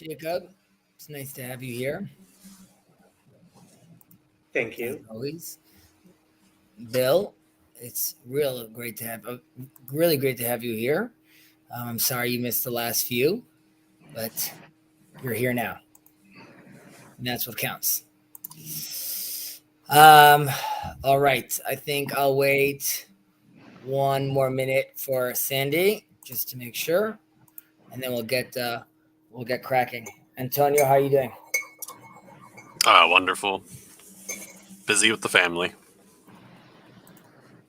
Jacob. It's nice to have you here. Thank you. As always. Bill, it's really great to have you here. I'm sorry you missed the last few, but you're here now. And that's what counts. All right. I think I'll wait one more minute for Sandy just to make sure, and then we'll get cracking. Antonio, how are you doing? Wonderful. Busy with the family.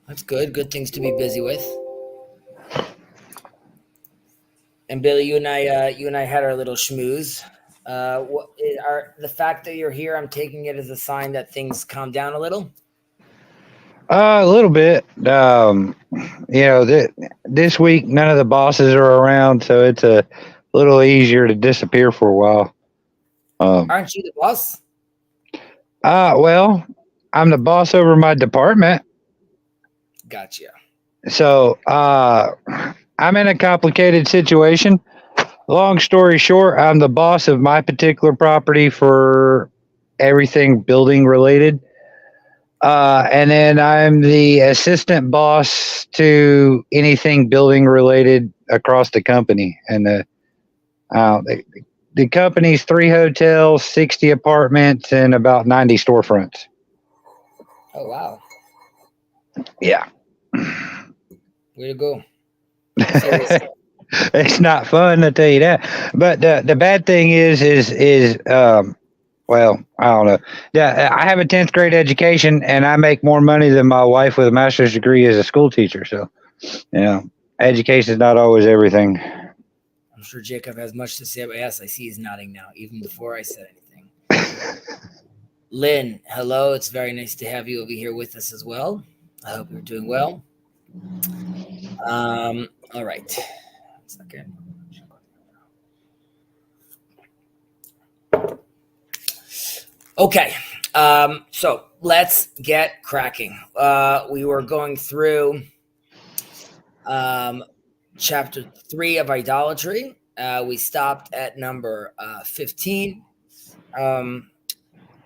That's good. Good things to be busy with. And Billy, you and I had our little schmooze. The fact that you're here, I'm taking it as a sign that things calm down a little. A little bit. This week none of the bosses are around, so it's a little easier to disappear for a while. Aren't you the boss? Well, I'm the boss over my department. Gotcha. So, I'm in a complicated situation. Long story short, I'm the boss of my particular property for everything building related. And then I'm the assistant boss to anything building related across the company. And the company's 3 hotels, 60 apartments, and about 90 storefronts. Oh, wow. Yeah. Way to go. It's not fun, to tell you that. But the bad thing is well, I don't know. Yeah, I have a 10th grade education, and I make more money than my wife with a master's degree as a school teacher. So, education is not always everything. I'm sure Jacob has much to say, but yes, I see he's nodding now, even before I said anything. Lynn, hello. It's very nice to have you over here with us as well. I hope you're doing well. All right. 1 second. Okay. So let's get cracking. We were going through chapter 3 of idolatry. We stopped at number 15.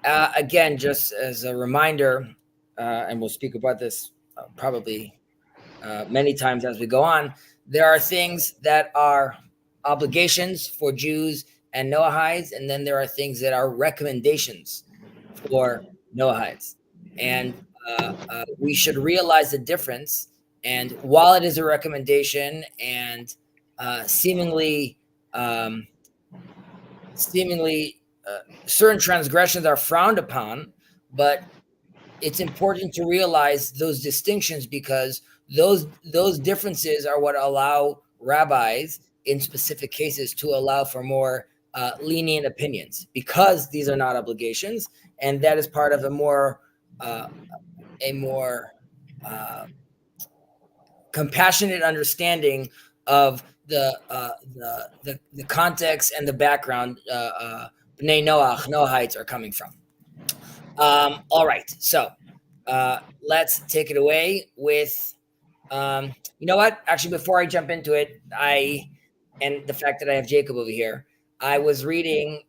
Again, just as a reminder, and we'll speak about this probably many times as we go on, there are things that are obligations for Jews and Noahides, and then there are things that are recommendations for Noahides. And we should realize the difference. And while it is a recommendation and seemingly certain transgressions are frowned upon, but it's important to realize those distinctions, because those differences are what allow rabbis in specific cases to allow for more lenient opinions, because these are not obligations, and that is part of a more compassionate understanding of the context and the background Bnei Noahides are coming from. All right, so let's take it away with, you know what? Actually, before I jump into it, and the fact that I have Jacob over here, I was reading.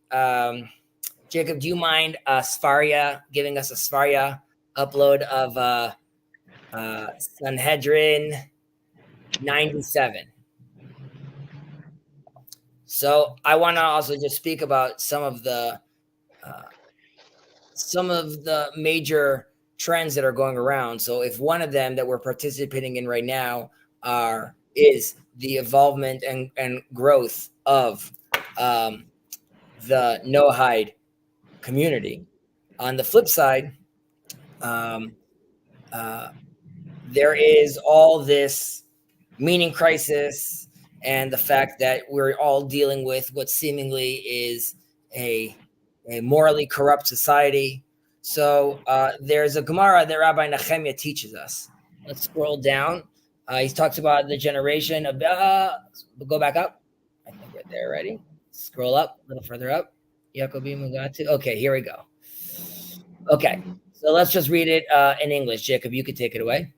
Jacob, do you mind giving us a Svaria upload of Sanhedrin 97? So I want to also just speak about some of the major trends that are going around. So if one of them that we're participating in right now is the involvement and growth of the Noahide community. On the flip side, there is all this meaning crisis and the fact that we're all dealing with what seemingly is a morally corrupt society. So there's a Gemara that Rabbi Nehemiah teaches us. Let's scroll down. He talks about the generation of, go back up. I think we're there already. Scroll up, a little further up. Yaakobim Mugatu. Okay, here we go. Okay, so let's just read it in English. Jacob, you could take it away.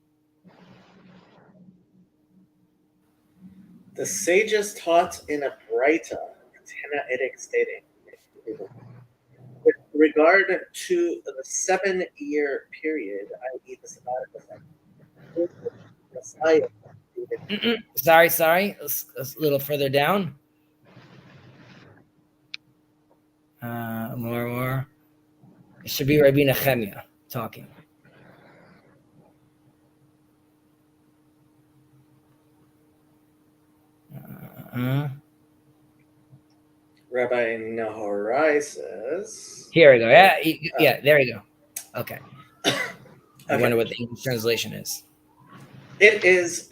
The sages taught in a Braita Tanaitic stating. With regard to the 7-year period, i.e. the sabbatical cycle, Messiah. Sorry. A little further down. More. It should be Rabbi Nehemiah talking. Rabbi Noahide says. Here we go. Yeah, there you go. Okay. I wonder what the English translation is. It is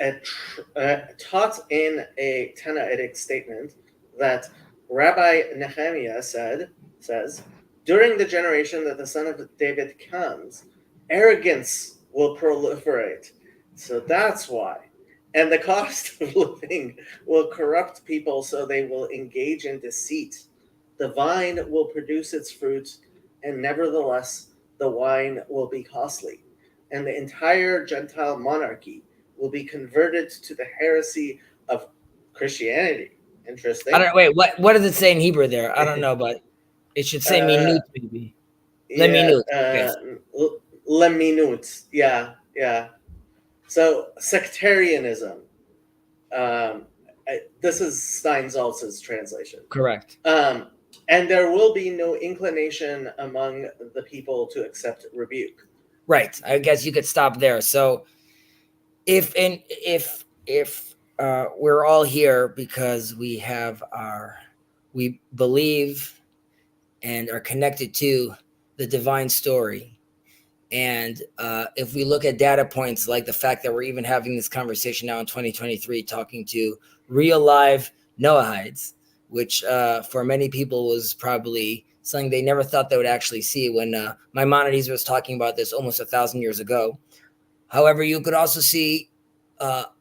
taught in a Tanaitic statement that Rabbi Nehemiah says, during the generation that the son of David comes, arrogance will proliferate. So that's why. And the cost of living will corrupt people so they will engage in deceit. The vine will produce its fruit, and nevertheless, the wine will be costly. And the entire Gentile monarchy will be converted to the heresy of Christianity. Interesting. Wait, what does it say in Hebrew there? I don't know, but it should say minut maybe. Leminut. Okay. Leminut. Yeah. So sectarianism. This is Stein-Salz's translation. Correct. And there will be no inclination among the people to accept rebuke. Right. I guess you could stop there. So if we're all here because we believe and are connected to the divine story, and if we look at data points like the fact that we're even having this conversation now in 2023, talking to real live Noahides, which for many people was probably something they never thought they would actually see when Maimonides was talking about this almost 1,000 years ago. However, you could also see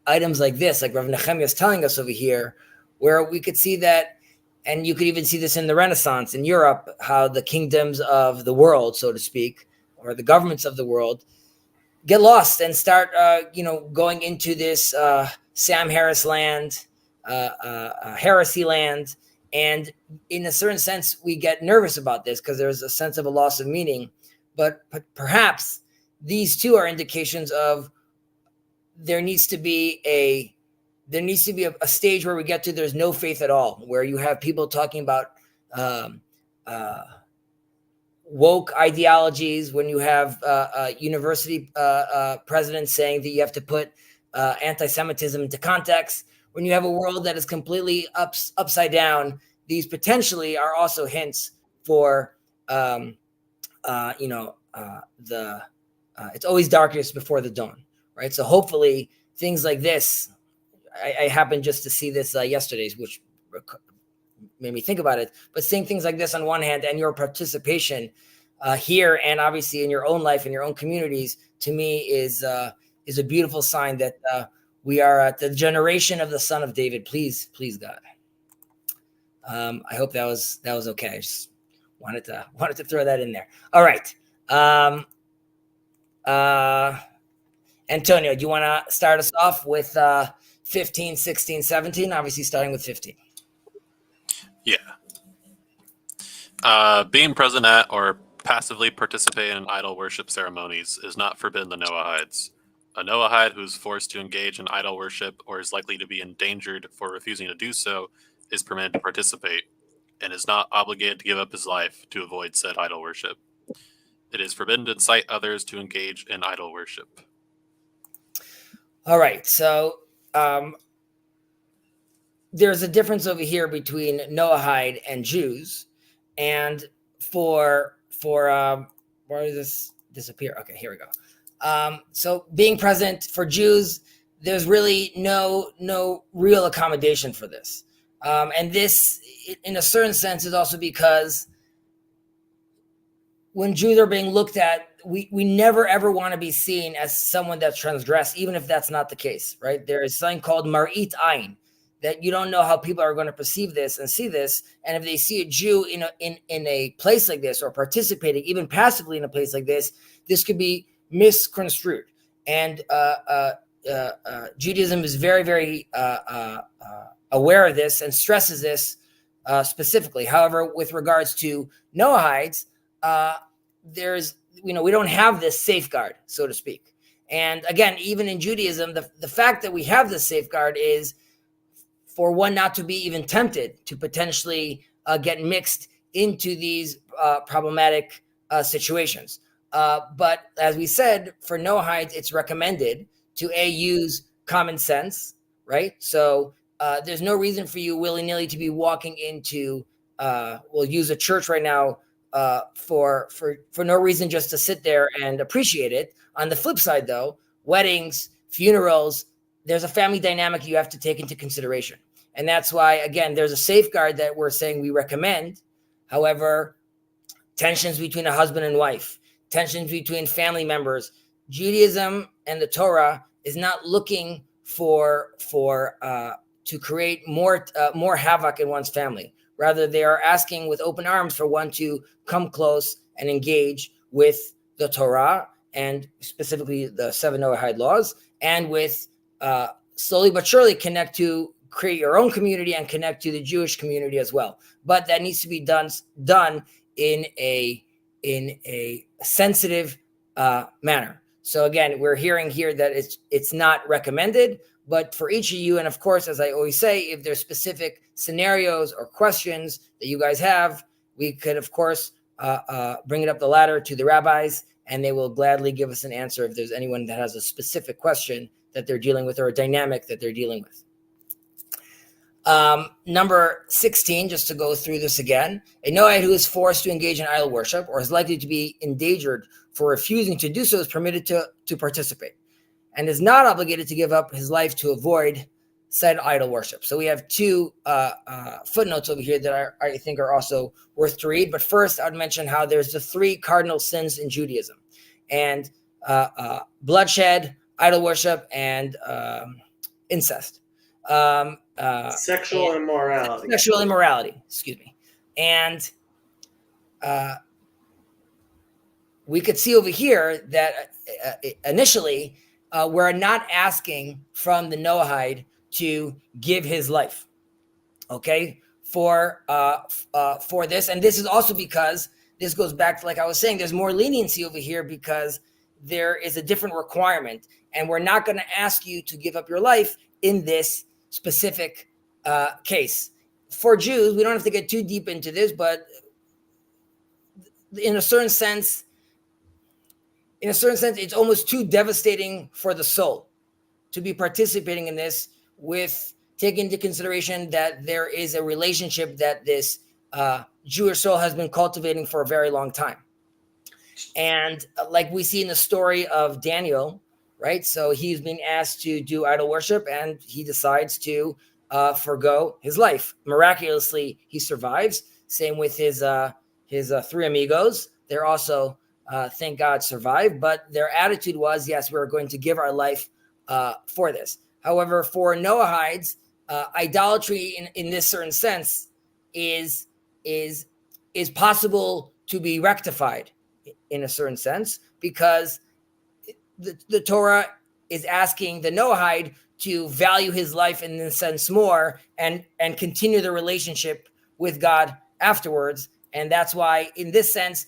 items like this, like Rav Nehemiah is telling us over here, where we could see that, and you could even see this in the Renaissance in Europe, how the kingdoms of the world, so to speak, or the governments of the world, get lost and start, going into this Sam Harris land, heresy land. And in a certain sense, we get nervous about this because there's a sense of a loss of meaning. But perhaps these two are indications of there needs to be a stage where we get to there's no faith at all, where you have people talking about woke ideologies, when you have university presidents saying that you have to put anti-Semitism into context, when you have a world that is completely upside down. These potentially are also hints for it's always darkest before the dawn, right? So hopefully things like this, I happened just to see this yesterday, which made me think about it, but seeing things like this on one hand and your participation here and obviously in your own life, in your own communities, to me is a beautiful sign that we are at the generation of the son of David. Please God. I hope that was okay. I just wanted to throw that in there. All right. Antonio, do you want to start us off with 15, 16, 17? Obviously starting with 15. Yeah. Being present at or passively participate in idol worship ceremonies is not forbidden to Noahides. A Noahide who is forced to engage in idol worship or is likely to be endangered for refusing to do so is permitted to participate and is not obligated to give up his life to avoid said idol worship. It is forbidden to incite others to engage in idol worship. All right, so there's a difference over here between Noahide and Jews, and for where does this disappear? Okay, here we go. So being present for Jews, there's really no real accommodation for this, and this, in a certain sense, is also because when Jews are being looked at, we never ever want to be seen as someone that's transgressed, even if that's not the case, right? There is something called marit ayin, that you don't know how people are going to perceive this and see this, and if they see a Jew in a place like this, or participating even passively in a place like this could be misconstrued. And Judaism is very, very aware of this and stresses this specifically. However, with regards to Noahides, there's, we don't have this safeguard, so to speak. And again, even in Judaism, the fact that we have this safeguard is for one not to be even tempted to potentially get mixed into these problematic situations. But as we said, for Noahides, it's recommended to use common sense, right? So there's no reason for you willy-nilly to be walking into, we'll use a church right now for no reason, just to sit there and appreciate it. On the flip side, though, weddings, funerals, there's a family dynamic you have to take into consideration. And that's why, again, there's a safeguard that we're saying we recommend. However, tensions between a husband and wife, tensions between family members, Judaism and the Torah is not looking to create more havoc in one's family. Rather, they are asking with open arms for one to come close and engage with the Torah, and specifically the 7 Noahide laws, and with slowly but surely connect to create your own community and connect to the Jewish community as well. But that needs to be done in a sensitive manner. So again, we're hearing here that it's not recommended, but for each of you, and of course, as I always say, if there's specific scenarios or questions that you guys have, we could, of course, bring it up the ladder to the rabbis, and they will gladly give us an answer if there's anyone that has a specific question that they're dealing with or a dynamic that they're dealing with. Number 16, just to go through this again, a Noahide who is forced to engage in idol worship or is likely to be endangered for refusing to do so is permitted to participate and is not obligated to give up his life to avoid said idol worship. So we have two footnotes over here that I think are also worth to read. But first, I would mention how there's the 3 cardinal sins in Judaism, and bloodshed, idol worship, and incest. Sexual immorality. Sexual immorality, excuse me. And we could see over here that initially we're not asking from the Noahide to give his life, okay, for this. And this is also because this goes back to, like I was saying, there's more leniency over here because there is a different requirement. And we're not going to ask you to give up your life in this specific case. For Jews, we don't have to get too deep into this, but in a certain sense, it's almost too devastating for the soul to be participating in this, with taking into consideration that there is a relationship that this Jewish soul has been cultivating for a very long time. And like we see in the story of Daniel, right? So he's being asked to do idol worship, and he decides to forgo his life. Miraculously, he survives. Same with his 3 amigos. They're also, thank God, survived. But their attitude was, yes, we're going to give our life for this. However, for Noahides, idolatry in this certain sense is possible to be rectified in a certain sense, because the Torah is asking the Noahide to value his life in this sense more and continue the relationship with God afterwards. And that's why, in this sense,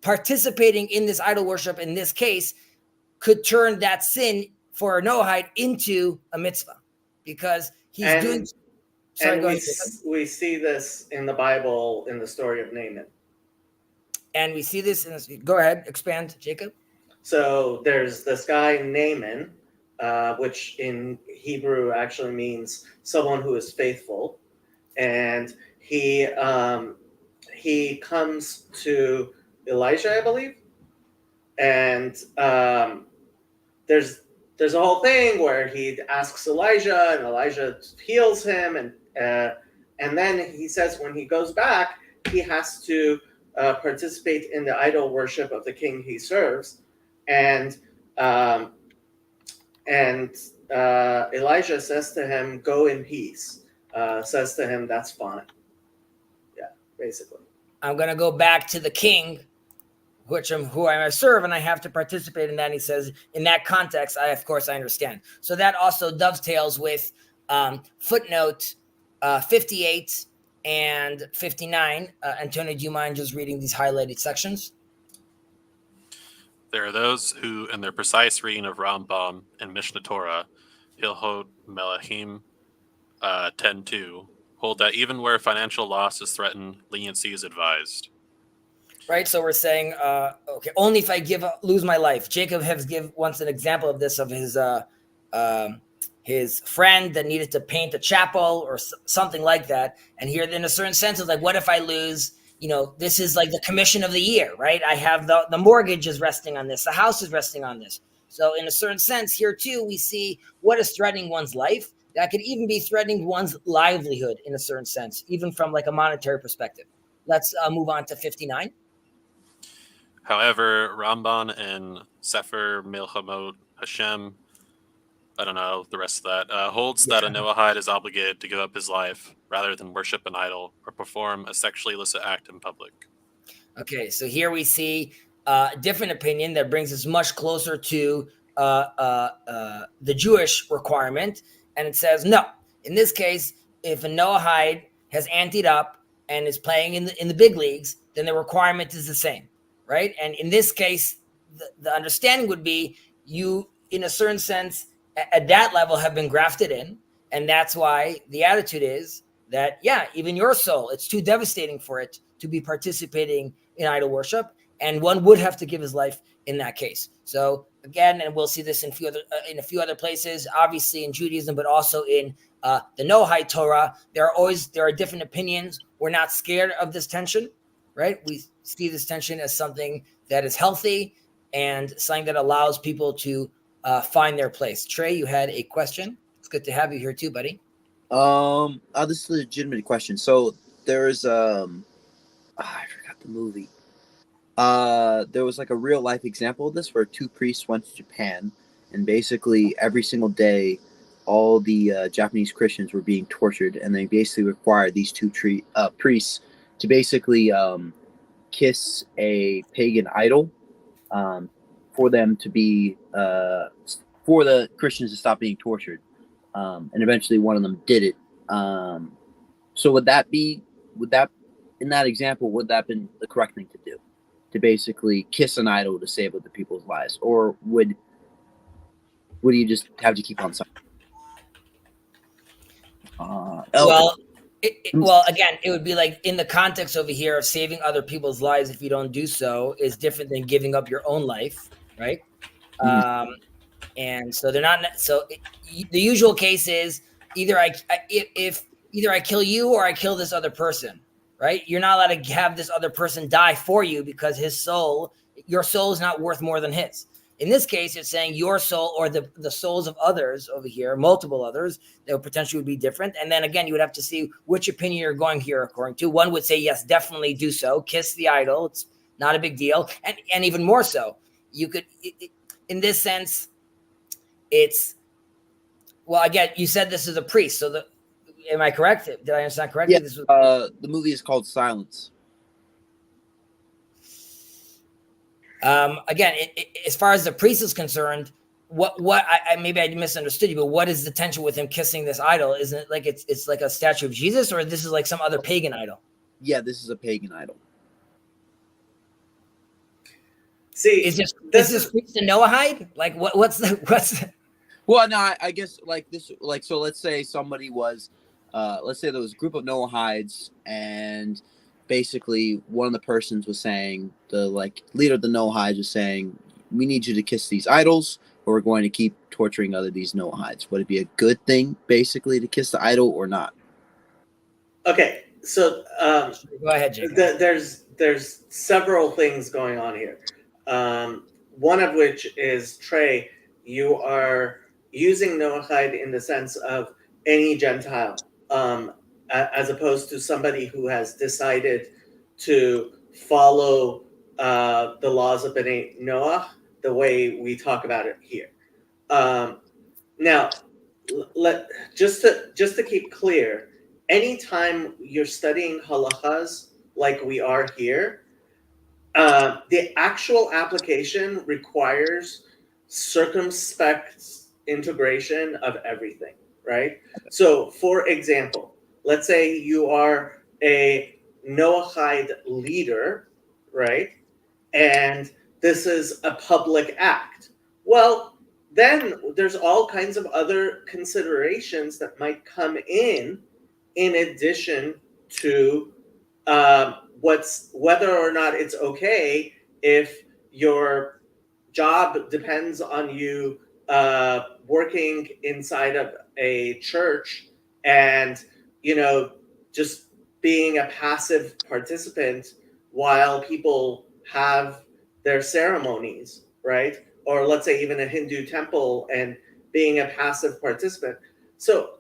participating in this idol worship in this case could turn that sin for a Noahide into a mitzvah, because he's doing. Sorry, and we see this in the Bible in the story of Naaman. And we see this go ahead, expand, Jacob. So there's this guy Naaman, which in Hebrew actually means someone who is faithful, and he comes to Elijah, I believe, and there's a whole thing where he asks Elijah, and Elijah heals him, and then he says when he goes back, he has to participate in the idol worship of the king he serves, and Elijah says to him, "Go in peace." Says to him, "That's fine." Yeah, basically. I'm going to go back to the king, who I serve, and I have to participate in that. And he says, in that context, I understand. So that also dovetails with footnote 58 and 59. Antonio, do you mind just reading these highlighted sections? There are those who, in their precise reading of Rambam and Mishnah Torah, Hilchot Melachim 10:2, hold that even where financial loss is threatened, leniency is advised. Right, so we're saying, okay, only if I lose my life. Jacob has once an example of this, of his friend that needed to paint a chapel or something like that. And here, in a certain sense, it's like, what if I lose? This is like the commission of the year, right? I have the mortgage is resting on this, the house is resting on this. So in a certain sense, here too, we see what is threatening one's life. That could even be threatening one's livelihood in a certain sense, even from like a monetary perspective. Let's move on to 59. However, Ramban and Sefer Milchamot Hashem, I don't know the rest of that, holds that a Noahide is obligated to give up his life rather than worship an idol or perform a sexually illicit act in public. Okay, so here we see a different opinion that brings us much closer to the Jewish requirement. And it says, no, in this case, if a Noahide has anteed up and is playing in the big leagues, then the requirement is the same, right? And in this case, the understanding would be you, in a certain sense, at that level have been grafted in. And that's why the attitude is that, yeah, even your soul, it's too devastating for it to be participating in idol worship. And one would have to give his life in that case. So again, and we'll see this in a few other places, obviously in Judaism, but also in the Noahide Torah, there are different opinions. We're not scared of this tension, right? We see this tension as something that is healthy and something that allows people to find their place. Trey, you had a question. It's good to have you here too, buddy. This is a legitimate question. So there's I forgot the movie. There was like a real life example of this where two priests went to Japan, and basically every single day, all the Japanese Christians were being tortured, and they basically required these two priests to basically kiss a pagan idol, for them to be for the Christians to stop being tortured, and eventually one of them did it. So would that in that example, would that have been the correct thing to do? To basically kiss an idol to save other people's lives, or would you just have to keep on silent? Well, again, it would be like in the context over here of saving other people's lives. If you don't do so, is different than giving up your own life, right? Mm-hmm. And so they're not. So the usual case is either I kill you or I kill this other person. Right? You're not allowed to have this other person die for you because your soul is not worth more than his. In this case, it's saying your soul or the souls of others over here, multiple others, that potentially would be different. And then again, you would have to see which opinion you're going here according to. One would say, yes, definitely do so. Kiss the idol. It's not a big deal. And even more so, you could, in this sense, again, you said this is a priest. So am I correct? Did I understand correctly? Yeah, this was the movie is called Silence. Again, as far as the priest is concerned, maybe I misunderstood you, but what is the tension with him kissing this idol? Isn't it like it's like a statue of Jesus, or this is like some other pagan idol? Yeah, this is a pagan idol. See, is this priest a Noahide? Like what's the Well, no, I guess like this, like, so let's say somebody was, let's say there was a group of Noahides, and basically one of the persons was saying, the like leader of the Noahides was saying, we need you to kiss these idols, or we're going to keep torturing these Noahides. Would it be a good thing, basically, to kiss the idol or not? Okay, so go ahead, Jacob. There's several things going on here. One of which is, Trey, you are using Noahide in the sense of any Gentile, as opposed to somebody who has decided to follow the laws of B'nai Noah the way we talk about it here. Now, just to keep clear, anytime you're studying halachas like we are here, the actual application requires circumspect integration of everything, right? So, for example, let's say you are a Noahide leader, right? And this is a public act. Well, then there's all kinds of other considerations that might come in addition to whether or not it's okay if your job depends on you working inside of a church and just being a passive participant while people have their ceremonies, right? Or let's say even a Hindu temple and being a passive participant. So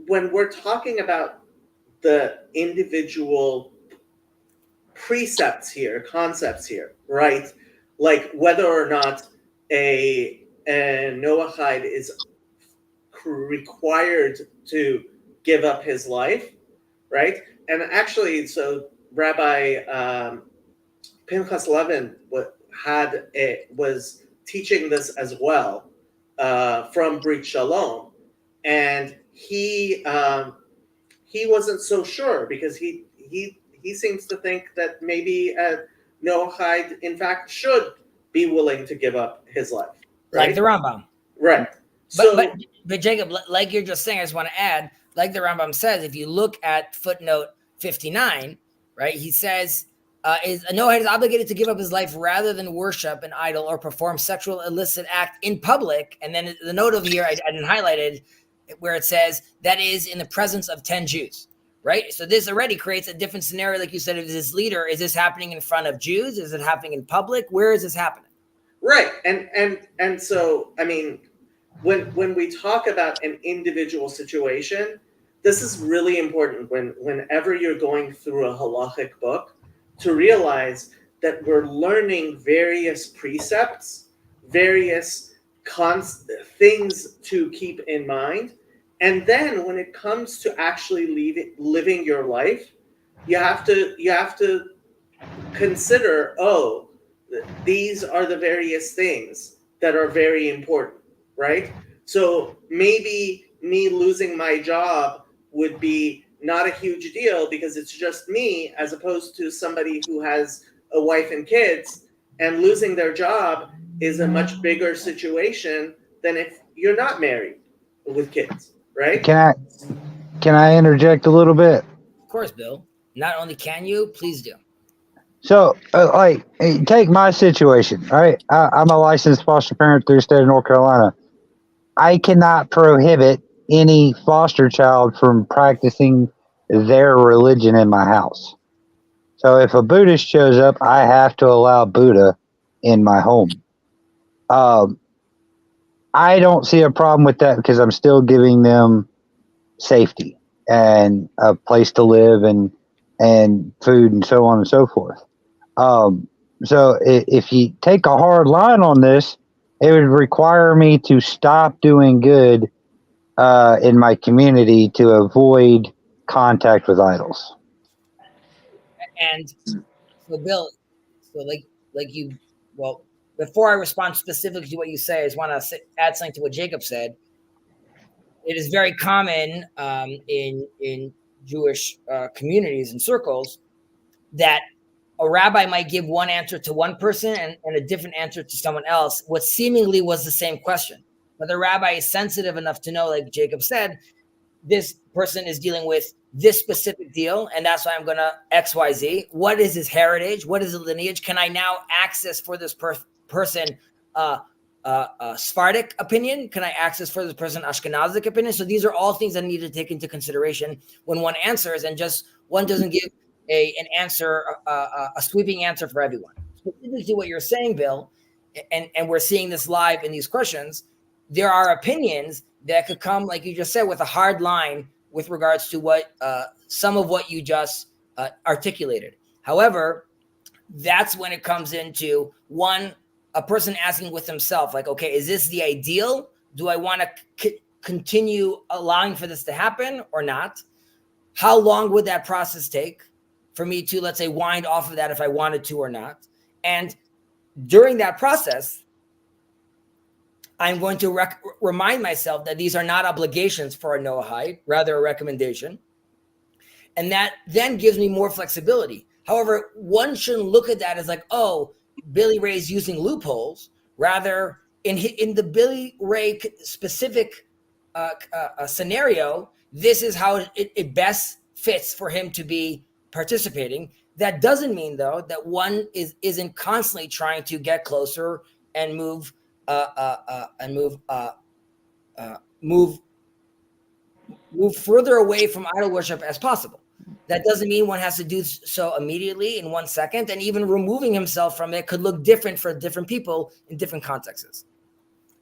when we're talking about the individual precepts here, concepts here, right? Like whether or not a Noahide is required to give up his life, right? And actually, so Rabbi Pinchas Levin was teaching this as well from Brit Shalom, and he wasn't so sure because he seems to think that maybe Noahide in fact should be willing to give up his life, right? Like the Rambam, right? But Jacob, like you're just saying, I just want to add, like the Rambam says, if you look at footnote 59, right, he says, is a Noahide is obligated to give up his life rather than worship an idol or perform sexual illicit act in public. And then the note over here, I didn't highlight it, where it says that is in the presence of 10 Jews, right? So this already creates a different scenario. Like you said, if this leader, is this happening in front of Jews? Is it happening in public? Where is this happening? Right. And so, I mean, when we talk about an individual situation, this is really important whenever you're going through a halachic book to realize that we're learning various precepts, various things to keep in mind. And then when it comes to actually living your life, you have to consider, these are the various things that are very important, right? So maybe me losing my job would be not a huge deal because it's just me, as opposed to somebody who has a wife and kids, and losing their job is a much bigger situation than if you're not married with kids, right? Can I interject a little bit? Of course, Bill. Not only can you, please do. So, take my situation, right? I'm a licensed foster parent through the state of North Carolina. I cannot prohibit any foster child from practicing their religion in my house. So if a Buddhist shows up, I have to allow Buddha in my home. I don't see a problem with that because I'm still giving them safety and a place to live and food and so on and so forth. So if you take a hard line on this, it would require me to stop doing good in my community to avoid contact with idols. And so, Bill, before I respond specifically to what you say, I just want to add something to what Jacob said. It is very common in Jewish communities and circles that a rabbi might give one answer to one person and a different answer to someone else, what seemingly was the same question. But the rabbi is sensitive enough to know, like Jacob said, this person is dealing with this specific deal, and that's why I'm going to X, Y, Z. What is his heritage? What is his lineage? Can I now access for this person Sephardic opinion? Can I access for this person Ashkenazic opinion? So these are all things that need to take into consideration when one answers, and just one doesn't give an answer, a sweeping answer for everyone. Specifically what you're saying, Bill, and we're seeing this live in these questions, there are opinions that could come, like you just said, with a hard line with regards to what some of what you just articulated. However, that's when it comes into a person asking with himself, like, okay, is this the ideal? Do I want to continue allowing for this to happen or not? How long would that process take for me to, let's say, wind off of that if I wanted to or not? And during that process, I'm going to remind myself that these are not obligations for a Noahide, rather a recommendation. And that then gives me more flexibility. However, one shouldn't look at that as like, oh, Billy Ray's using loopholes. Rather, in the Billy Ray specific scenario, this is how it best fits for him to be participating. That doesn't mean, though, that one isn't constantly trying to get closer and move further away from idol worship as possible. That doesn't mean one has to do so immediately in 1 second, and even removing himself from it could look different for different people in different contexts.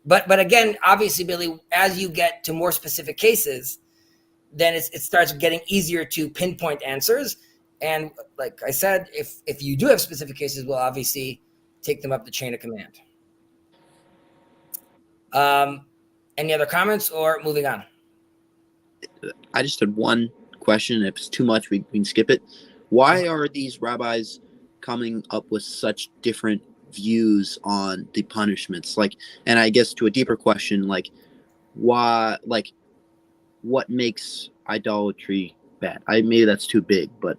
But again, obviously, Billy, as you get to more specific cases, then it starts getting easier to pinpoint answers. And like I said, if you do have specific cases, we'll obviously take them up the chain of command. Any other comments or moving on? I just had one question. If it's too much, we can skip it. Why are these rabbis coming up with such different views on the punishments? Like, and I guess to a deeper question, like, why, like, what makes idolatry bad? Maybe that's too big, but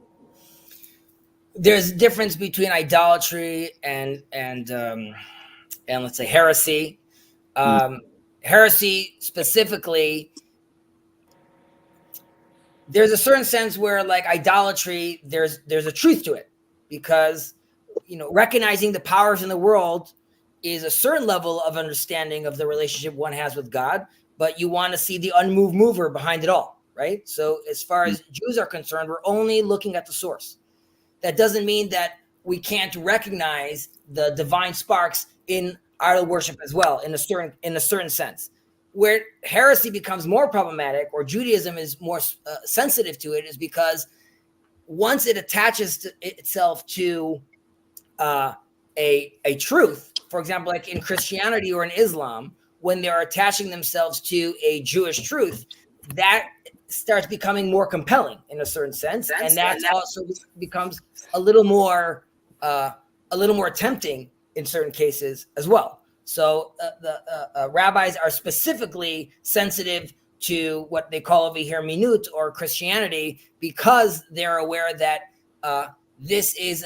there's a difference between idolatry and let's say heresy. Heresy specifically, there's a certain sense where, like, idolatry, there's a truth to it, because, you know, recognizing the powers in the world is a certain level of understanding of the relationship one has with God, but you want to see the unmoved mover behind it all, right? So as far as Jews are concerned, we're only looking at the source. That doesn't mean that we can't recognize the divine sparks in idol worship as well, in a certain sense. Where heresy becomes more problematic, or Judaism is more sensitive to it, is because once it attaches itself to a truth, for example, like in Christianity or in Islam, when they're attaching themselves to a Jewish truth, that starts becoming more compelling in a certain sense, and that also becomes a little more tempting in certain cases as well. So the rabbis are specifically sensitive to what they call over here minut, or Christianity, because they're aware that this is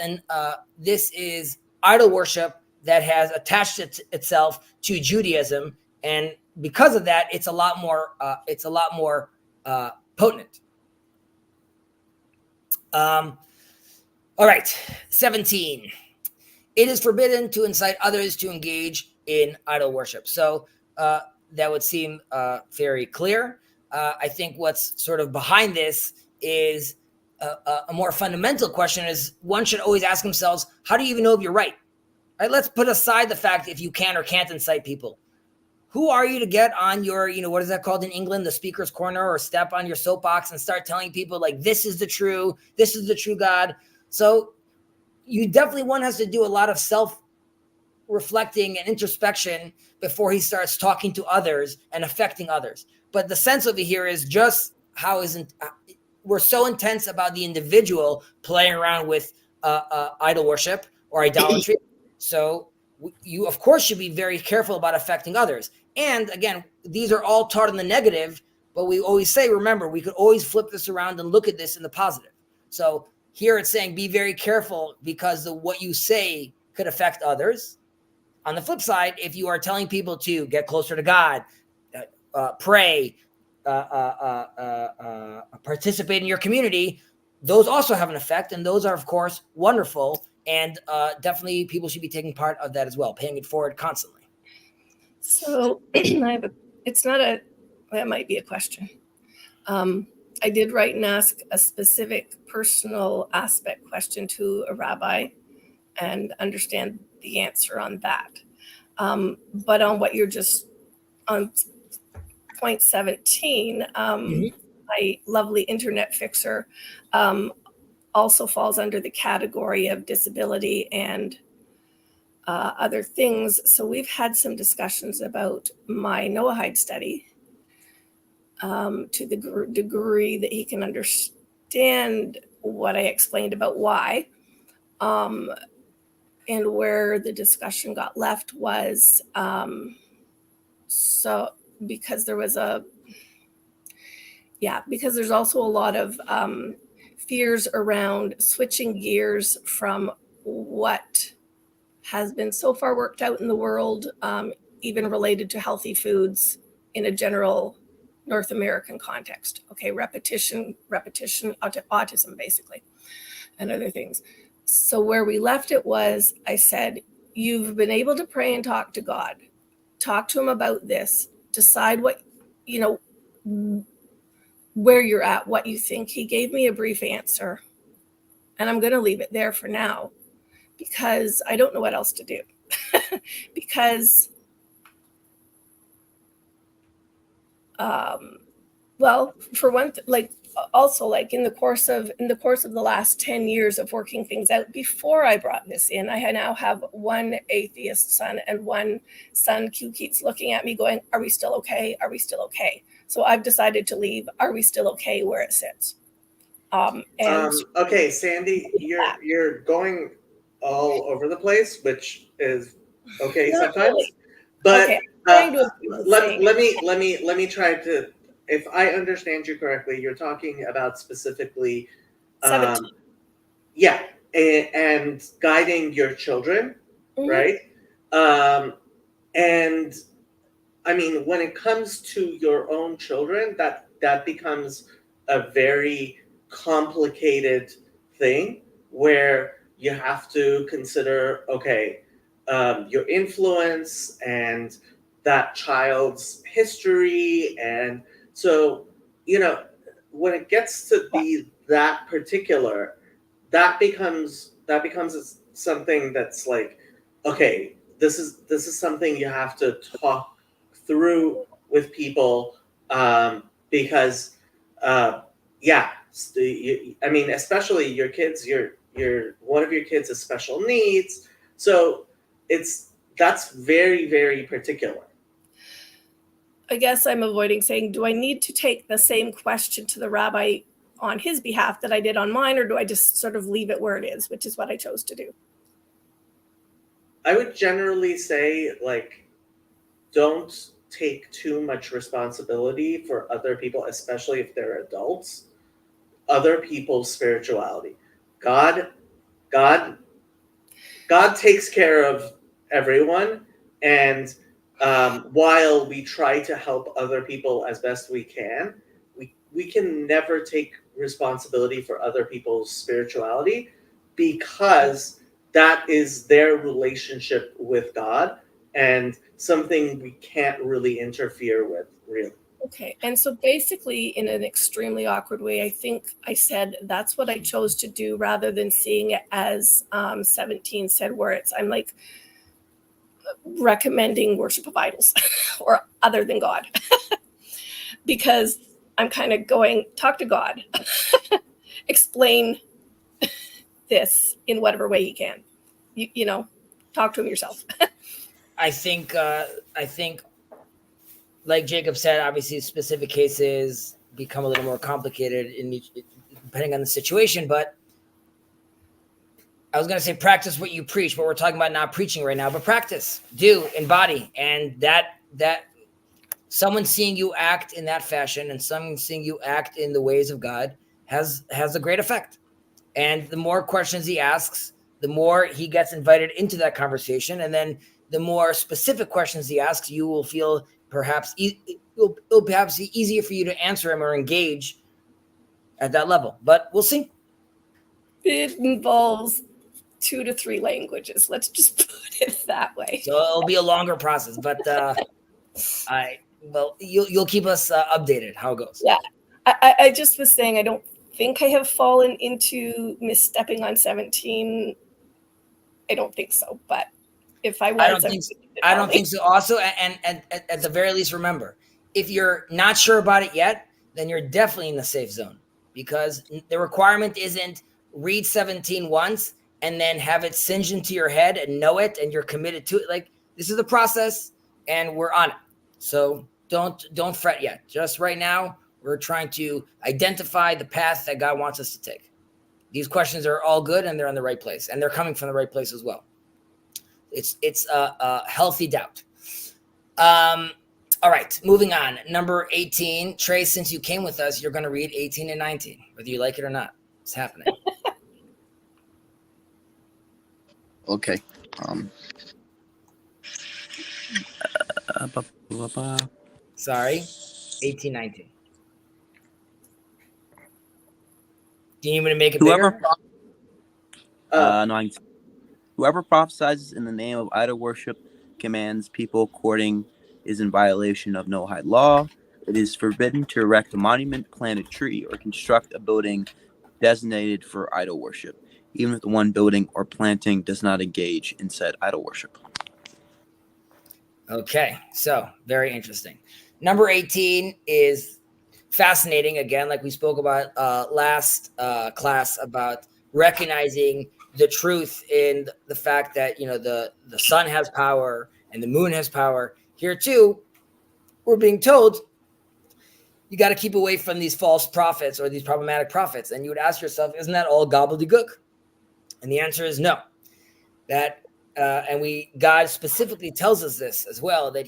idol worship that has attached itself to Judaism, and because of that, it's a lot more potent. All right, 17. It is forbidden to incite others to engage in idol worship. So that would seem very clear. I think what's sort of behind this is a more fundamental question. Is one should always ask themselves, how do you even know if you're right? Right? Let's put aside the fact if you can or can't incite people. Who are you to get on your, what is that called in England, the speaker's corner, or step on your soapbox and start telling people, like, this is the true God? So you definitely, one has to do a lot of self-reflecting and introspection before he starts talking to others and affecting others. But the sense over here is just how we're so intense about the individual playing around with idol worship or idolatry. So you, of course, should be very careful about affecting others. And again, these are all taught in the negative, but we always say, remember, we could always flip this around and look at this in the positive. So here it's saying, be very careful, because what you say could affect others. On the flip side, if you are telling people to get closer to God, pray, participate in your community, those also have an effect, and those are, of course, wonderful. And definitely people should be taking part of that as well, paying it forward constantly. So that might be a question. I did write and ask a specific personal aspect question to a rabbi and understand the answer on that. But on what you're just on point 17, my lovely internet fixer also falls under the category of disability and other things. So we've had some discussions about my Noahide study to the degree that he can understand what I explained about why. And where the discussion got left was because there's also a lot of fears around switching gears from what has been so far worked out in the world, even related to healthy foods in a general North American context. Okay, repetition, autism basically, and other things. So where we left it was, I said, you've been able to pray and talk to God. Talk to him about this. Decide what, where you're at, what you think. He gave me a brief answer, and I'm going to leave it there for now because I don't know what else to do. Because, well, for one, also like in the course of the last 10 years of working things out before I brought this in, I now have one atheist son and one son who keeps looking at me going, are we still okay? Are we still okay? So I've decided to leave are we still okay where it sits. Okay, Sandy, you're going all over the place, which is okay sometimes. Really. But okay, let me try to, if I understand you correctly, you're talking about specifically 17. Yeah, and guiding your children, right? And I mean, when it comes to your own children, that becomes a very complicated thing where you have to consider, okay, your influence and that child's history. And so, when it gets to be that particular, that becomes something that's like, okay, this is something you have to talk through with people, because I mean, especially your kids, your one of your kids has special needs, so that's very, very particular. I guess I'm avoiding saying, do I need to take the same question to the rabbi on his behalf that I did on mine, or do I just sort of leave it where it is, which is what I chose to do? I would generally say, don't take too much responsibility for other people, especially if they're adults. Other people's spirituality. God takes care of everyone, and while we try to help other people as best we can, we can never take responsibility for other people's spirituality, because that is their relationship with God and something we can't really interfere with, really. Okay, and so basically, in an extremely awkward way, I think I said that's what I chose to do rather than seeing it as 17 said, where I'm like recommending worship of idols or other than God. Because I'm kind of going, talk to God, explain this in whatever way you can. You talk to him yourself. I think, like Jacob said, obviously specific cases become a little more complicated depending on the situation. But I was going to say practice what you preach, but we're talking about not preaching right now. But practice, do, embody, and that someone seeing you act in that fashion and someone seeing you act in the ways of God has a great effect. And the more questions he asks, the more he gets invited into that conversation, and then the more specific questions he asks, you will feel perhaps it'll perhaps be easier for you to answer him or engage at that level. But we'll see. It involves 2 to 3 languages. Let's just put it that way. So it'll be a longer process, but you'll keep us updated how it goes. Yeah, I just was saying I don't think I have fallen into misstepping on 17. I don't think so, but if I was, I don't think so. Also, and at the very least, remember, if you're not sure about it yet, then you're definitely in the safe zone, because the requirement isn't read 17 once and then have it singed into your head and know it and you're committed to it. Like, this is the process and we're on it. So don't fret yet. Just right now, we're trying to identify the path that God wants us to take. These questions are all good and they're in the right place, and they're coming from the right place as well. It's a healthy doubt. All right, moving on. Number 18. Trey, since you came with us, you're going to read 18 and 19, whether you like it or not. It's happening. Okay. Sorry, 1819. Do you need me to make it Whoever bigger? Whoever prophesies in the name of idol worship commands people courting is in violation of Noahide law. It is forbidden to erect a monument, plant a tree, or construct a building designated for idol worship, even if the one building or planting does not engage in said idol worship. Okay, so very interesting. Number 18 is fascinating. Again, like we spoke about last class about recognizing the truth in the fact that the sun has power and the moon has power. Here too, we're being told you got to keep away from these false prophets or these problematic prophets. And you would ask yourself, isn't that all gobbledygook? And the answer is no. God specifically tells us this as well, that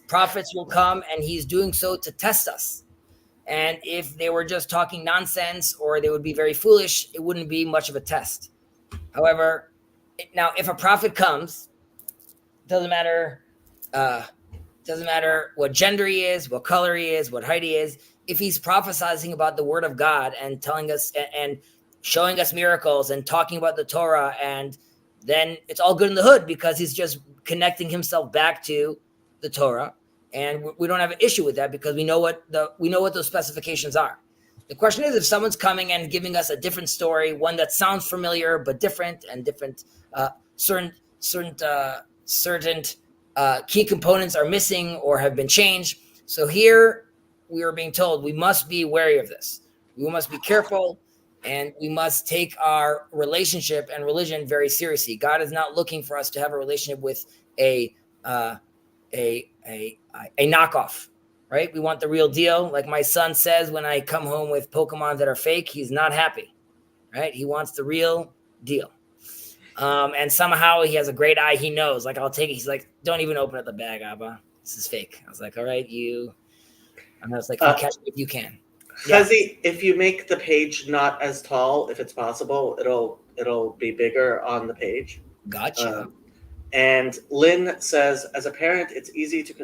prophets will come and he's doing so to test us. And if they were just talking nonsense or they would be very foolish, it wouldn't be much of a test. However, now if a prophet comes, doesn't matter what gender he is, what color he is, what height he is, if he's prophesying about the word of God and telling us and showing us miracles and talking about the Torah, and then it's all good in the hood because he's just connecting himself back to the Torah. And we don't have an issue with that because we know what those specifications are. The question is, if someone's coming and giving us a different story, one that sounds familiar but different, and different certain key components are missing or have been changed. So here we are being told we must be wary of this. We must be careful, and we must take our relationship and religion very seriously. God is not looking for us to have a relationship with a knockoff, right? We want the real deal. Like my son says, when I come home with Pokemon that are fake, he's not happy, right? He wants the real deal. And somehow he has a great eye. He knows, like, I'll take it. He's like, don't even open up the bag, Abba. This is fake. I was like, all right, and I was like, catch it if you can. Chazzy, if you make the page not as tall, if it's possible, it'll be bigger on the page. Gotcha. And Lynn says, as a parent, it's easy to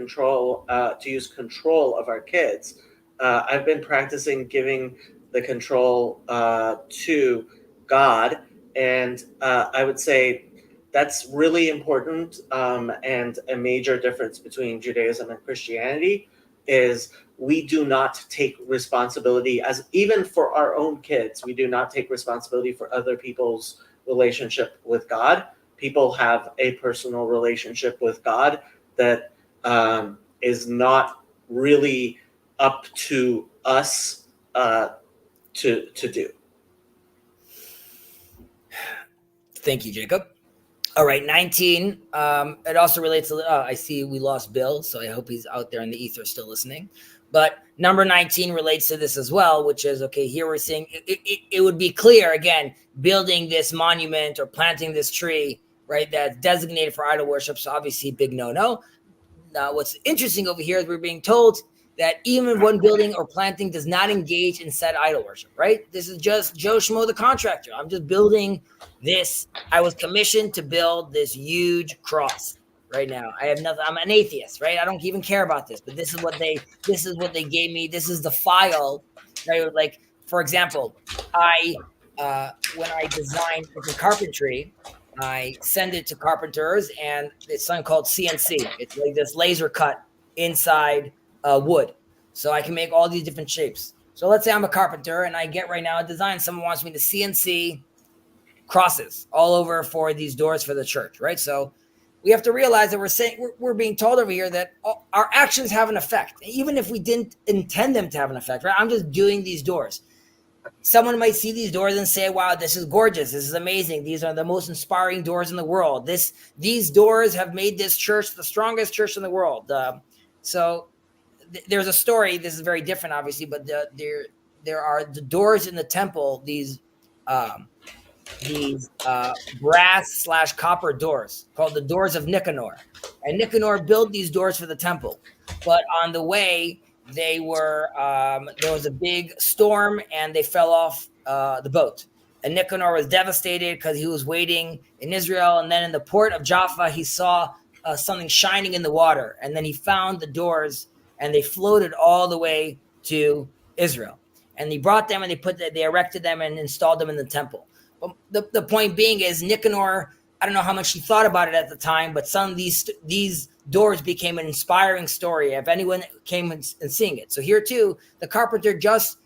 use control of our kids. I've been practicing giving the control to God, and I would say that's really important. And a major difference between Judaism and Christianity is we do not take responsibility, as even for our own kids, we do not take responsibility for other people's relationship with God. People have a personal relationship with God that is not really up to us to do. Thank you, Jacob. All right, 19. It also relates to, I see we lost Bill, so I hope he's out there in the ether still listening. But number 19 relates to this as well, which is, okay, here we're seeing, it would be clear, again, building this monument or planting this tree, right, that's designated for idol worship, so obviously big no-no. Now, what's interesting over here is we're being told that even one building or planting does not engage in said idol worship, right? This is just Joe Schmo the contractor. I'm just building this. I was commissioned to build this huge cross right now. I have nothing. I'm an atheist, right? I don't even care about this, but this is what they gave me. This is the file, right? Like, for example, when I designed the carpentry, I send it to carpenters, and it's something called CNC. It's like this laser cut inside wood, so I can make all these different shapes. So let's say I'm a carpenter and I get right now a design. Someone wants me to CNC crosses all over for these doors for the church, right? So we have to realize that we're being told over here that our actions have an effect, even if we didn't intend them to have an effect, right? I'm just doing these doors. Someone might see these doors and say, wow, this is gorgeous. This is amazing. These are the most inspiring doors in the world. These doors have made this church the strongest church in the world. There's a story. This is very different, obviously, but there are the doors in the temple, these brass/copper doors called the doors of Nicanor. And Nicanor built these doors for the temple. But on the way, there was a big storm and they fell off the boat. And Nicanor was devastated because he was waiting in Israel. And then in the port of Jaffa, he saw something shining in the water. And then he found the doors, and they floated all the way to Israel. And he brought them, and they erected them and installed them in the temple. But the point being is Nicanor, I don't know how much he thought about it at the time, but some of these doors became an inspiring story if anyone came and seeing it. So here too, the carpenter just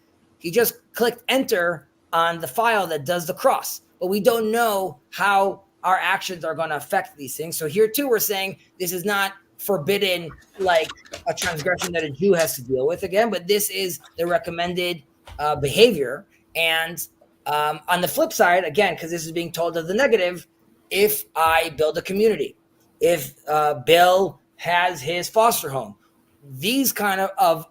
clicked enter on the file that does the cross, but we don't know how our actions are going to affect these things. So here too, we're saying this is not forbidden like a transgression that a Jew has to deal with again, but this is the recommended behavior. And on the flip side, again, because this is being told as the negative, if I build a community, if Bill has his foster home, these kind of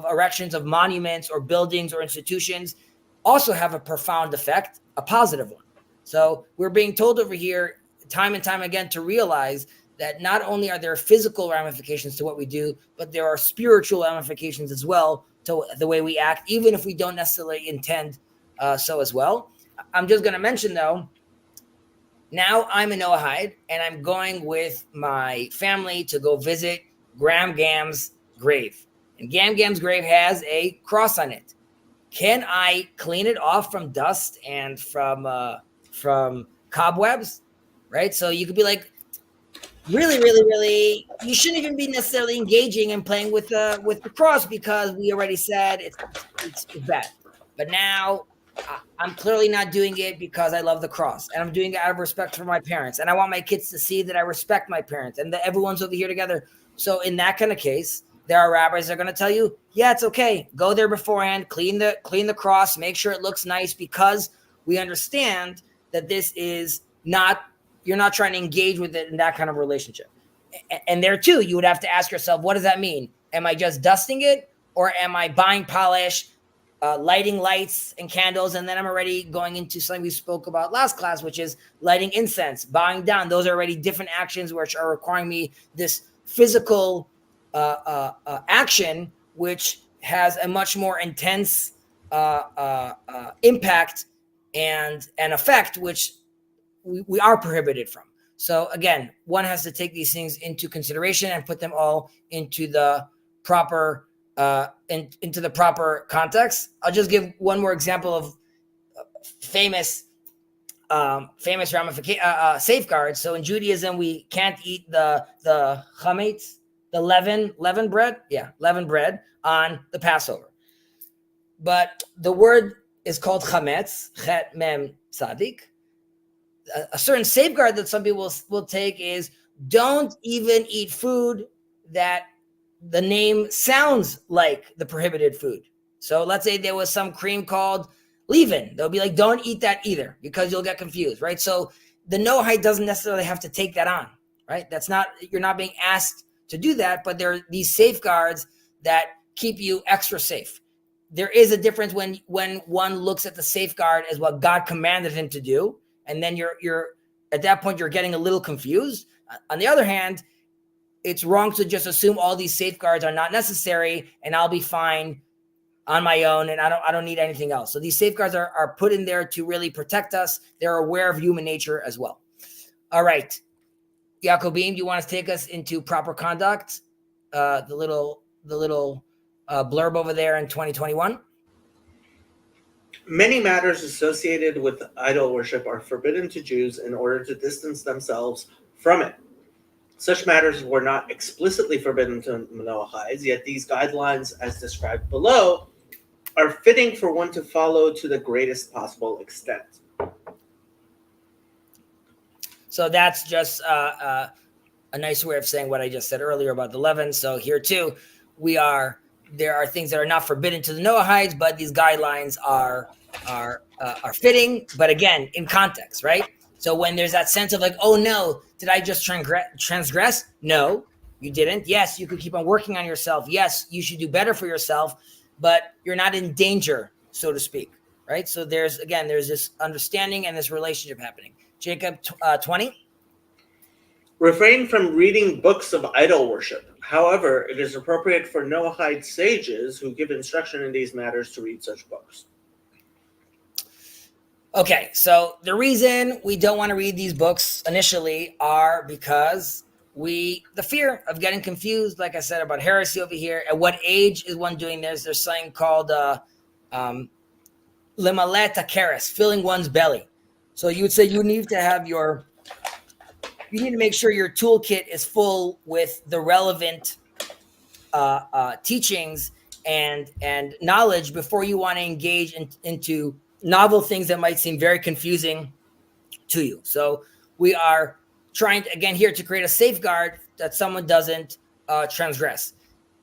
erections of monuments or buildings or institutions also have a profound effect, a positive one. So we're being told over here time and time again to realize that not only are there physical ramifications to what we do, but there are spiritual ramifications as well to the way we act, even if we don't necessarily intend so as well. I'm just going to mention, though, now I'm in Noahide, and I'm going with my family to go visit Graham Gam's grave. And Graham Gam's grave has a cross on it. Can I clean it off from dust and from cobwebs? Right? So you could be like, really, you shouldn't even be necessarily engaging and playing with the cross, because we already said it's bad. But now I'm clearly not doing it because I love the cross, and I'm doing it out of respect for my parents, and I want my kids to see that I respect my parents and that everyone's over here together. So in that kind of case, there are rabbis that are going to tell you, yeah, it's okay. Go there beforehand, clean the cross, make sure it looks nice, because we understand that this is not, you're not trying to engage with it in that kind of relationship. And there too, you would have to ask yourself, what does that mean? Am I just dusting it, or am I buying polish, lighting lights and candles? And then I'm already going into something we spoke about last class, which is lighting incense, bowing down. Those are already different actions which are requiring me this physical action, which has a much more intense impact and effect, which we are prohibited from. So again, one has to take these things into consideration and put them all into the proper into the proper context. I'll just give one more example of famous safeguards. So in Judaism, we can't eat the chametz, the leaven bread. Yeah, leaven bread on the Passover. But the word is called chametz, chet mem tzadik. A certain safeguard that some people will take is don't even eat food that the name sounds like the prohibited food. So let's say there was some cream called leaven. They'll be like, don't eat that either, because you'll get confused, right? So the Noahide doesn't necessarily have to take that on, right? That's not, you're not being asked to do that, but there are these safeguards that keep you extra safe. There is a difference when one looks at the safeguard as what God commanded him to do, and then you're at that point you're getting a little confused. On the other hand, it's wrong to just assume all these safeguards are not necessary and I'll be fine on my own and I don't need anything else. So these safeguards are put in there to really protect us. They're aware of human nature as well. All right, Jacobim, do you want to take us into proper conduct? The little blurb over there in 2021. Many matters associated with idol worship are forbidden to Jews in order to distance themselves from it. Such matters were not explicitly forbidden to Noahides, yet these guidelines, as described below, are fitting for one to follow to the greatest possible extent. So that's just a nice way of saying what I just said earlier about the leaven. So here too, there are things that are not forbidden to the Noahides, but these guidelines are fitting, but again, in context, right? So when there's that sense of like, oh no, did I just transgress? No, you didn't. Yes, you could keep on working on yourself. Yes, you should do better for yourself, but you're not in danger, so to speak, right? So there's this understanding and this relationship happening. Jacob, 20. Refrain from reading books of idol worship. However, it is appropriate for Noahide sages who give instruction in these matters to read such books. Okay, so the reason we don't want to read these books initially are because the fear of getting confused, like I said, about heresy over here. At what age is one doing this? There's something called limalet keres, filling one's belly. So you would say you need to make sure your toolkit is full with the relevant teachings and knowledge before you want to engage into novel things that might seem very confusing to you. So we are trying to, again, here to create a safeguard that someone doesn't transgress.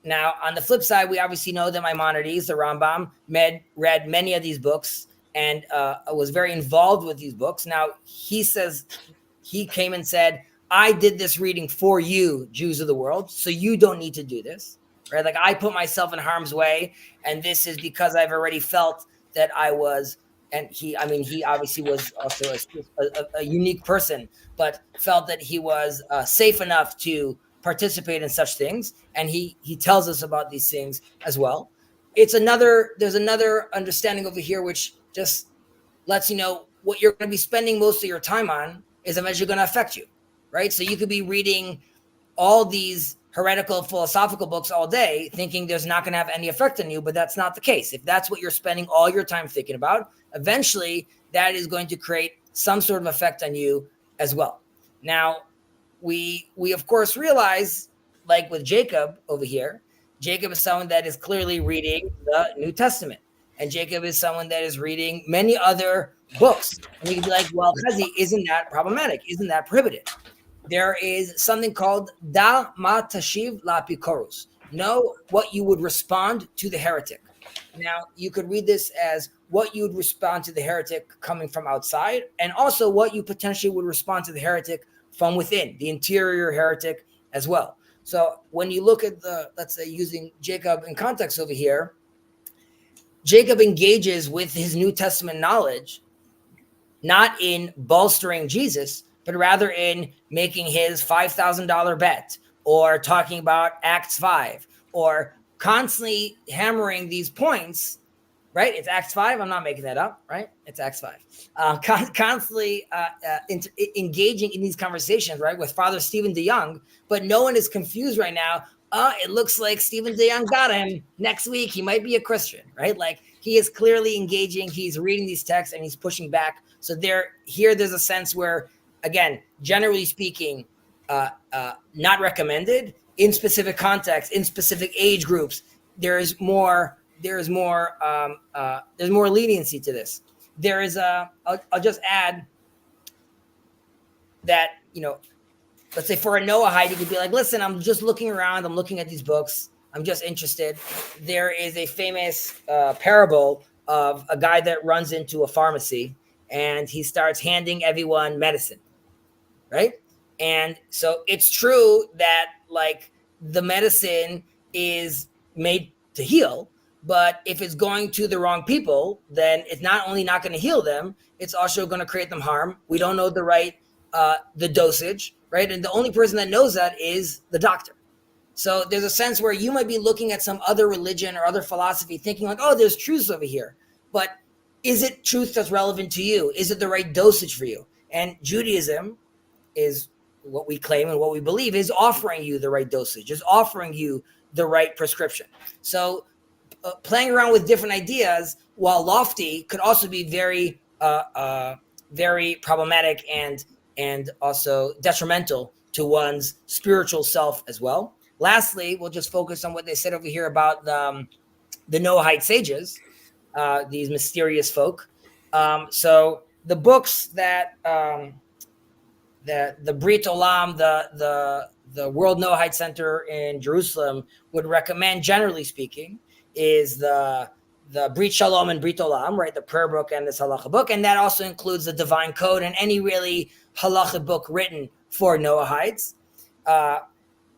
Now, on the flip side, we obviously know that Maimonides, the Rambam, read many of these books and was very involved with these books. Now, he says, he came and said, I did this reading for you, Jews of the world, so you don't need to do this, right? Like, I put myself in harm's way, and this is because I've already felt that I was, and he obviously was also a unique person, but felt that he was safe enough to participate in such things. And he tells us about these things as well. There's another understanding over here, which just lets you know what you're going to be spending most of your time on is eventually going to affect you, right? So you could be reading all these heretical philosophical books all day thinking there's not going to have any effect on you, but that's not the case. If that's what you're spending all your time thinking about, eventually that is going to create some sort of effect on you as well. Now, we of course realize, like with Jacob over here, Jacob is someone that is clearly reading the New Testament, and Jacob is someone that is reading many other books. And you can be like, well, Chazi, isn't that problematic? Isn't that prohibited? There is something called da ma tashiv la pikorus. Know what you would respond to the heretic. Now, you could read this as what you would respond to the heretic coming from outside, and also what you potentially would respond to the heretic from within, the interior heretic as well. So when you look at let's say, using Jacob in context over here, Jacob engages with his New Testament knowledge, not in bolstering Jesus, but rather in making his $5,000 bet, or talking about Acts 5, or constantly hammering these points, right? It's Acts 5. I'm not making that up, right? It's Acts 5. Constantly engaging in these conversations, right, with Father Stephen DeYoung, but no one is confused right now. It looks like Stephen DeYoung got him. Next week, he might be a Christian, right? Like, he is clearly engaging. He's reading these texts and he's pushing back. So there's a sense where, again, generally speaking, not recommended in specific contexts, in specific age groups. There's more leniency to this. There is I'll just add that, let's say for a Noahide, you could be like, listen, I'm just looking around. I'm looking at these books. I'm just interested. There is a famous parable of a guy that runs into a pharmacy and he starts handing everyone medicine, right? And so it's true that, like, the medicine is made to heal, but if it's going to the wrong people, then it's not only not going to heal them, it's also going to create them harm. We don't know the dosage, right? And the only person that knows that is the doctor. So there's a sense where you might be looking at some other religion or other philosophy thinking like, oh, there's truths over here. But is it truth that's relevant to you? Is it the right dosage for you? And Judaism is what we claim and what we believe is offering you the right dosage, is offering you the right prescription. So playing around with different ideas, while lofty, could also be very, very problematic and also detrimental to one's spiritual self as well. Lastly, we'll just focus on what they said over here about the Noahide sages, these mysterious folk. So the books that the Brit Olam, the World Noahide Center in Jerusalem would recommend, generally speaking, is the Brit Shalom and Brit Olam, right? The prayer book and this halacha book. And that also includes the Divine Code and any really halacha book written for Noahides.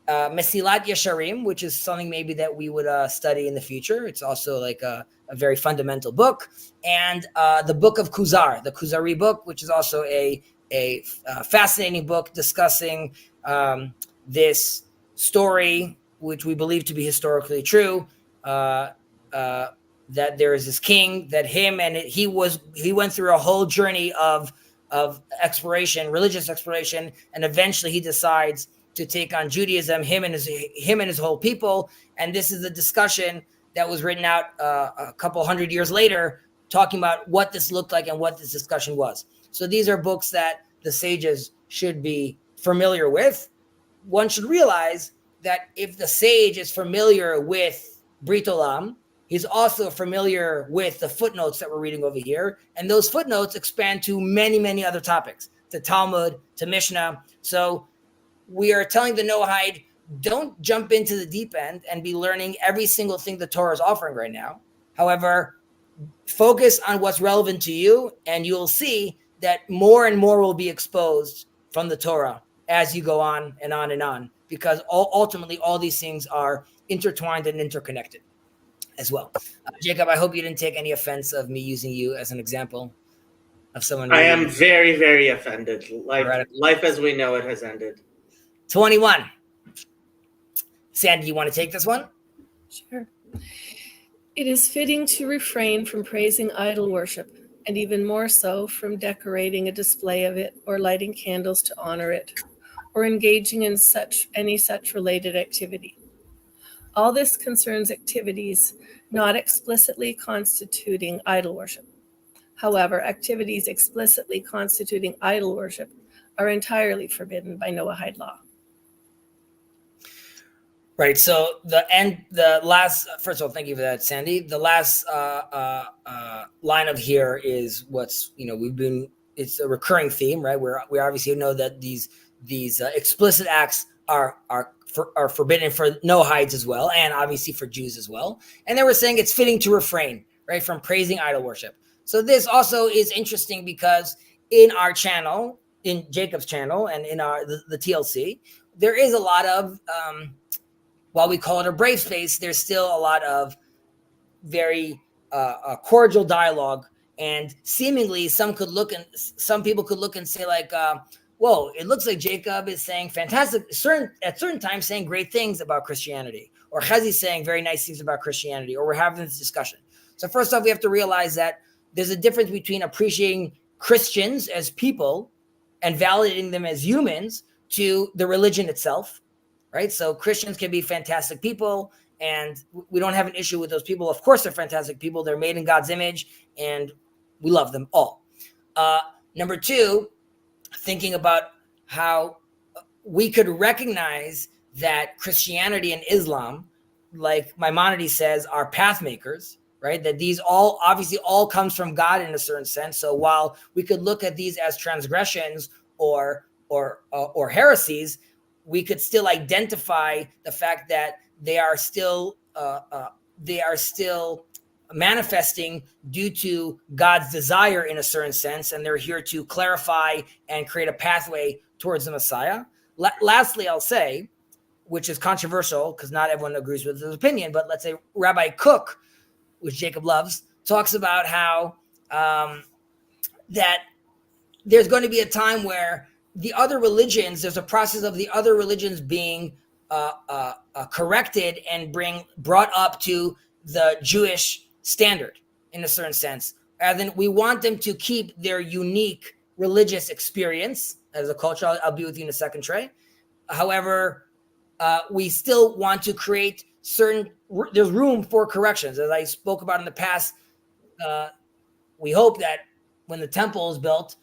Mesilat Yesharim, which is something maybe that we would study in the future. It's also like a very fundamental book. And the book of Kuzar, the Kuzari book, which is also a fascinating book discussing this story, which we believe to be historically true, that there is this king that he went through a whole journey of exploration, religious exploration, and eventually he decides to take on Judaism, him and his whole people. And this is a discussion that was written out a couple hundred years later, talking about what this looked like and what this discussion was. So these are books that the sages should be familiar with. One should realize that if the sage is familiar with Brit Olam, he's also familiar with the footnotes that we're reading over here. And those footnotes expand to many, many other topics, to Talmud, to Mishnah. So we are telling the Noahide, don't jump into the deep end and be learning every single thing the Torah is offering right now. However, focus on what's relevant to you, and you'll see that more and more will be exposed from the Torah as you go on and on and on, because ultimately all these things are intertwined and interconnected as well. Jacob, I hope you didn't take any offense of me using you as an example of someone. I am very, very offended. Life as we know it has ended. 21. Sandy, you want to take this one? Sure. It is fitting to refrain from praising idol worship, and even more so from decorating a display of it or lighting candles to honor it, or engaging in any such related activity. All this concerns activities not explicitly constituting idol worship. However, activities explicitly constituting idol worship are entirely forbidden by Noahide law. Right. So first of all, thank you for that, Sandy. The last line of here is it's a recurring theme, right? We obviously know that these explicit acts are forbidden for Noahides as well, and obviously for Jews as well. And then we're saying it's fitting to refrain, right, from praising idol worship. So this also is interesting because in our channel, in Jacob's channel, and in the TLC, there is a lot of while we call it a brave space, there's still a lot of very cordial dialogue, and seemingly some people could look and say like, whoa, it looks like Jacob is saying fantastic, at certain times saying great things about Christianity, or Chazi's saying very nice things about Christianity, or we're having this discussion. So first off, we have to realize that there's a difference between appreciating Christians as people and validating them as humans to the religion itself. Right. So Christians can be fantastic people, and we don't have an issue with those people. Of course, they're fantastic people. They're made in God's image, and we love them all. Number two, thinking about how we could recognize that Christianity and Islam, like Maimonides says, are path makers, right? That these all comes from God in a certain sense. So while we could look at these as transgressions or heresies, we could still identify the fact that they are still manifesting due to God's desire in a certain sense, and they're here to clarify and create a pathway towards the Messiah. Lastly, I'll say, which is controversial because not everyone agrees with his opinion, but let's say Rabbi Cook, which Jacob loves, talks about how that there's going to be a time where the other religions, there's a process of the other religions being corrected and brought up to the Jewish standard in a certain sense. And then we want them to keep their unique religious experience as a culture. I'll be with you in a second, Trey. However, we still want to create there's room for corrections. As I spoke about in the past, we hope that when the temple is built,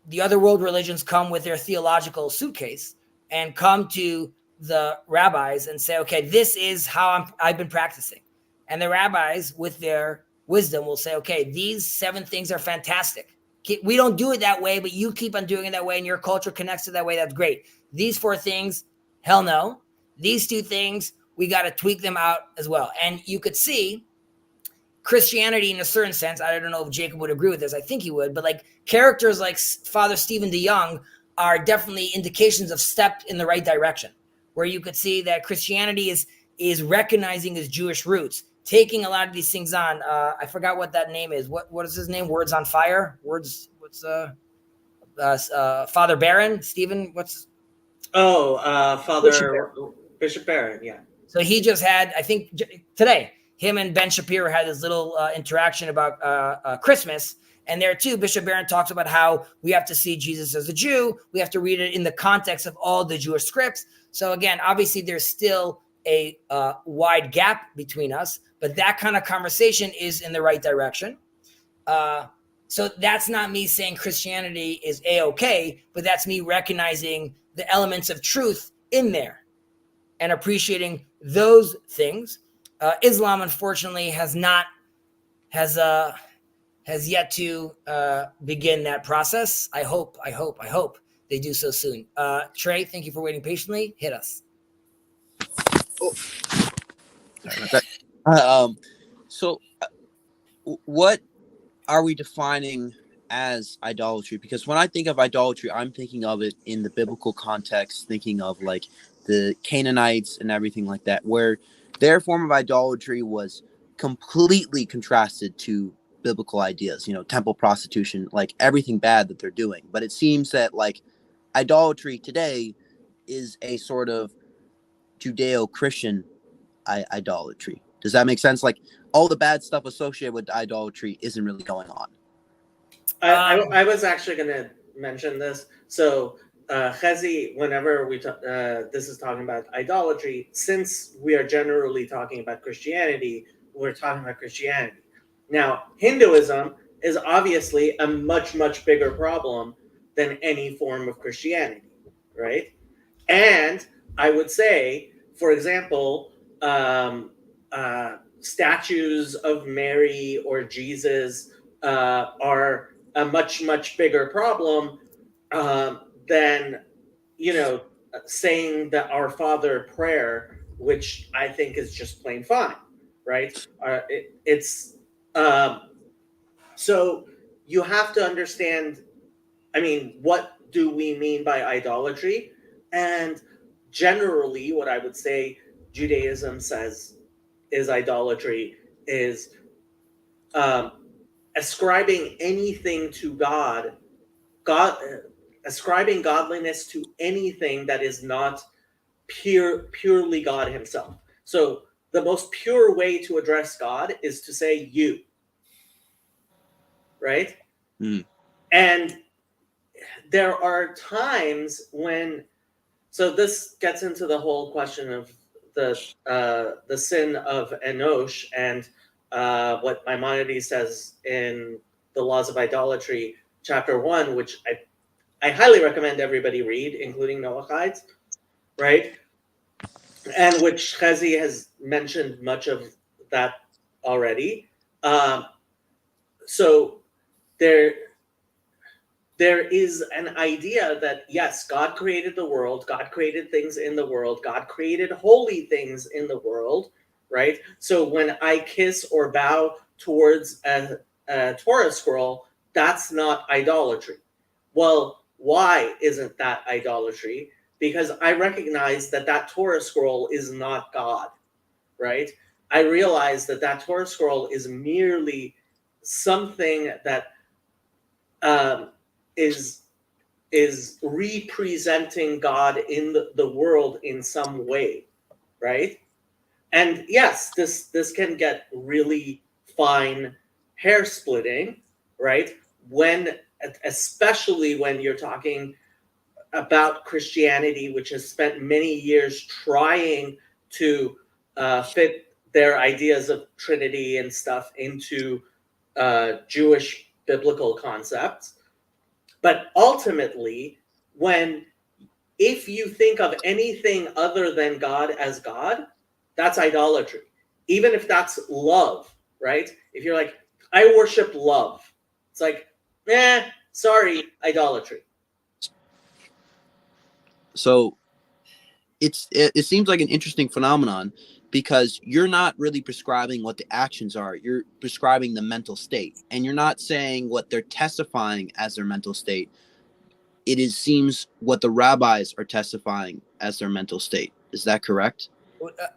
the other world religions come with their theological suitcase and come to the rabbis and say, okay, this is how I've been practicing. And the rabbis, with their wisdom, will say, okay, these 7 things are fantastic. We don't do it that way, but you keep on doing it that way, and your culture connects to that way. That's great. These 4 things, hell no. These 2 things, we got to tweak them out as well. And you could see Christianity in a certain sense. I don't know if Jacob would agree with this. I think he would. But like characters like Father Stephen DeYoung are definitely indications of step in the right direction, where you could see that Christianity is recognizing his Jewish roots, taking a lot of these things on. I forgot what that name is. What is his name? Words on Fire? Father Barron? Stephen? Father Bishop Barron, yeah. So he just had, I think today, him and Ben Shapiro had this little interaction about Christmas. And there too, Bishop Barron talks about how we have to see Jesus as a Jew. We have to read it in the context of all the Jewish scripts. So again, obviously there's still a wide gap between us, but that kind of conversation is in the right direction. So that's not me saying Christianity is A-okay, but that's me recognizing the elements of truth in there and appreciating those things. Islam, unfortunately, has yet to begin that process. I hope they do so soon. Trey, thank you for waiting patiently. Hit us. Sorry about that. So what are we defining as idolatry? Because when I think of idolatry, I'm thinking of it in the biblical context, thinking of like the Canaanites and everything like that, where their form of idolatry was completely contrasted to biblical ideas, temple prostitution, like everything bad that they're doing. But it seems that like idolatry today is a sort of Judeo-Christian idolatry. Does that make sense? Like all the bad stuff associated with idolatry isn't really going on. I was actually going to mention this. So Chezi, whenever this is talking about idolatry, since we are generally talking about Christianity, we're talking about Christianity. Now, Hinduism is obviously a much, much bigger problem than any form of Christianity, right? And I would say, for example, statues of Mary or Jesus are a much, much bigger problem than, saying the Our Father prayer, which I think is just plain fine, right? So you have to understand, what do we mean by idolatry? And generally, what I would say Judaism says is idolatry is ascribing anything to God, ascribing godliness to anything that is not purely God himself. So the most pure way to address God is to say you, right? And there are times when, so this gets into the whole question of the sin of Enosh and what Maimonides says in the Laws of Idolatry, chapter 1, which I highly recommend everybody read, including Noahide, right? And which Chezi has mentioned much of that already. So there is an idea that, yes, God created the world, God created things in the world, God created holy things in the world, right? So when I kiss or bow towards a Torah scroll, that's not idolatry. Well, why isn't that idolatry? Because I recognize that Torah scroll is not God, right? I realize that Torah scroll is merely something that is representing God in the world in some way, right? And yes, this can get really fine hair splitting, right? Especially when you're talking about Christianity, which has spent many years trying to fit their ideas of Trinity and stuff into Jewish biblical concepts. But ultimately, if you think of anything other than God as God, that's idolatry. Even if that's love, right? If you're like, I worship love, it's like, sorry, idolatry. So it seems like an interesting phenomenon because you're not really prescribing what the actions are. You're prescribing the mental state, and you're not saying what they're testifying as their mental state. It seems what the rabbis are testifying as their mental state. Is that correct?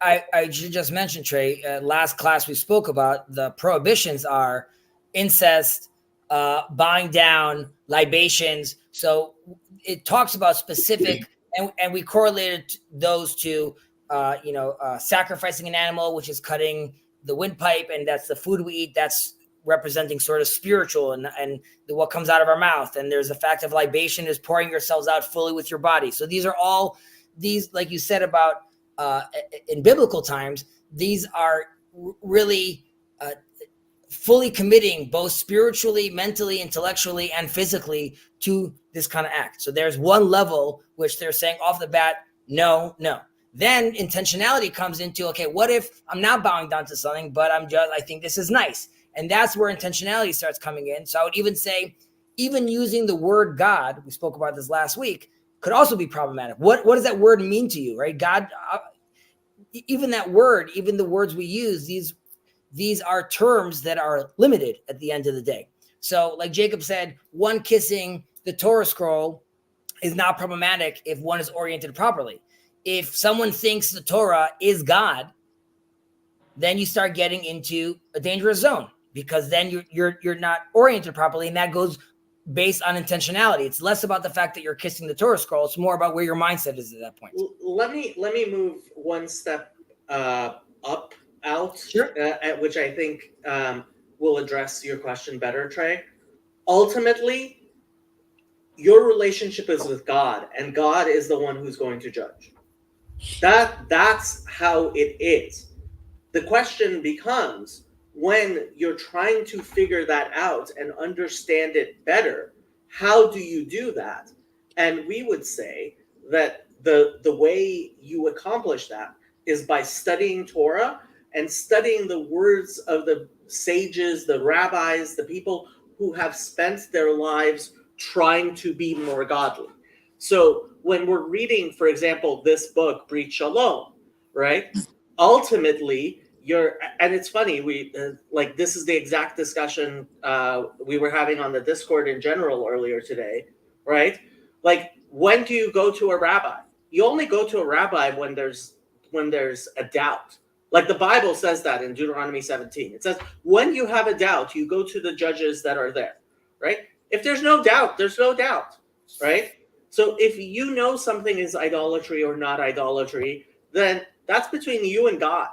I just mentioned, Trey, last class we spoke about the prohibitions are incest, bowing down, libations. So it talks about specific, and we correlated those to, sacrificing an animal, which is cutting the windpipe, and that's the food we eat. That's representing sort of spiritual and what comes out of our mouth. And there's the fact of libation is pouring yourselves out fully with your body. So these are all these, like you said about in biblical times, these are really fully committing both spiritually, mentally, intellectually, and physically to this kind of act. So there's one level which they're saying off the bat, no. Then intentionality comes into, okay, what if I'm not bowing down to something, but I think this is nice. And that's where intentionality starts coming in. So I would even say, even using the word God, we spoke about this last week, could also be problematic. What does that word mean to you, right? God, even that word, even the words we use, these are terms that are limited at the end of the day. So like Jacob said, one kissing the Torah scroll is not problematic if one is oriented properly. If someone thinks the Torah is God, then you start getting into a dangerous zone, because then you're not oriented properly, and that goes based on intentionality. It's less about the fact that you're kissing the Torah scroll. It's more about where your mindset is at that point. Let me move one step up out, Sure. Which I think will address your question better, Trey. Ultimately, your relationship is with God, and God is the one who's going to judge. That's how it is. The question becomes, when you're trying to figure that out and understand it better, how do you do that? And we would say that the way you accomplish that is by studying Torah and studying the words of the sages, the rabbis, the people who have spent their lives trying to be more godly. So when we're reading, for example, this book, Brit Shalom, right? Ultimately, and it's funny, we like this is the exact discussion we were having on the Discord in general earlier today, right? Like, when do you go to a rabbi? You only go to a rabbi when there's a doubt. Like the Bible says that in Deuteronomy 17. It says, when you have a doubt, you go to the judges that are there, right? If there's no doubt, there's no doubt, right? So if you know something is idolatry or not idolatry, then that's between you and God,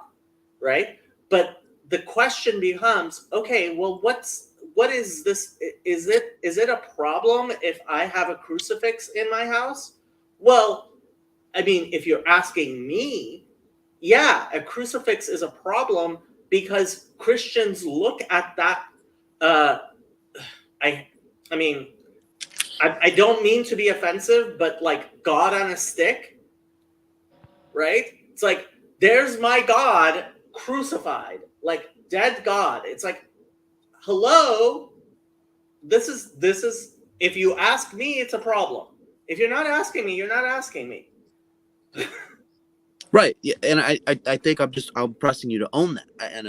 right? But the question becomes, okay, well, what is this? Is it a problem if I have a crucifix in my house? Well, I mean, if you're asking me, yeah, a crucifix is a problem because Christians look at that. I mean, I don't mean to be offensive, but like God on a stick, right? It's like, there's my God crucified, like dead God. It's like, hello, this is, if you ask me, it's a problem. If you're not asking me, you're not asking me. Right. Yeah, and I think I'm pressing you to own that. And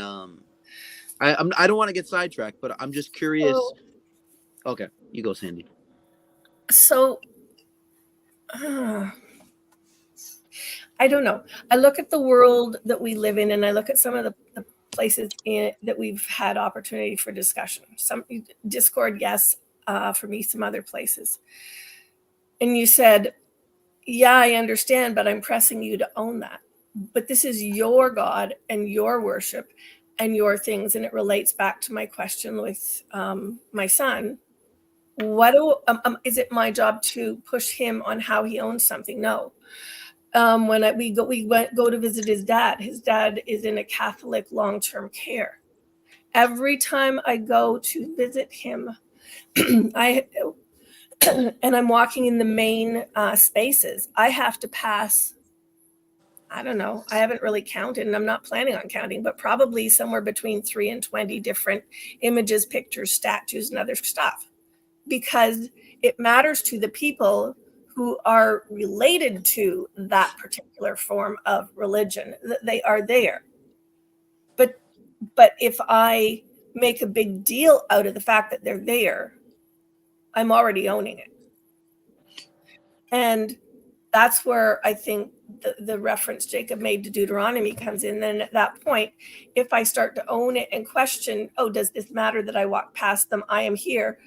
I don't want to get sidetracked, but I'm just curious. Okay, you go, Sandy. So I don't know. I look at the world that we live in, and I look at some of the places that we've had opportunity for discussion. Some Discord, yes, for me, some other places. And you said, yeah, I understand, but I'm pressing you to own that. But this is your God and your worship and your things. And it relates back to my question with my son. Is it my job to push him on how he owns something? No. When we go to visit his dad is in a Catholic long-term care. Every time I go to visit him, and I'm walking in the main spaces, I have to pass, I don't know, I haven't really counted, and I'm not planning on counting, but probably somewhere between 3 and 20 different images, pictures, statues, and other stuff, because it matters to the people who are related to that particular form of religion, that they are there. But if I make a big deal out of the fact that they're there, I'm already owning it. And that's where I think the reference Jacob made to Deuteronomy comes in. Then at that point, if I start to own it and question, oh, does this matter that I walk past them? I am here.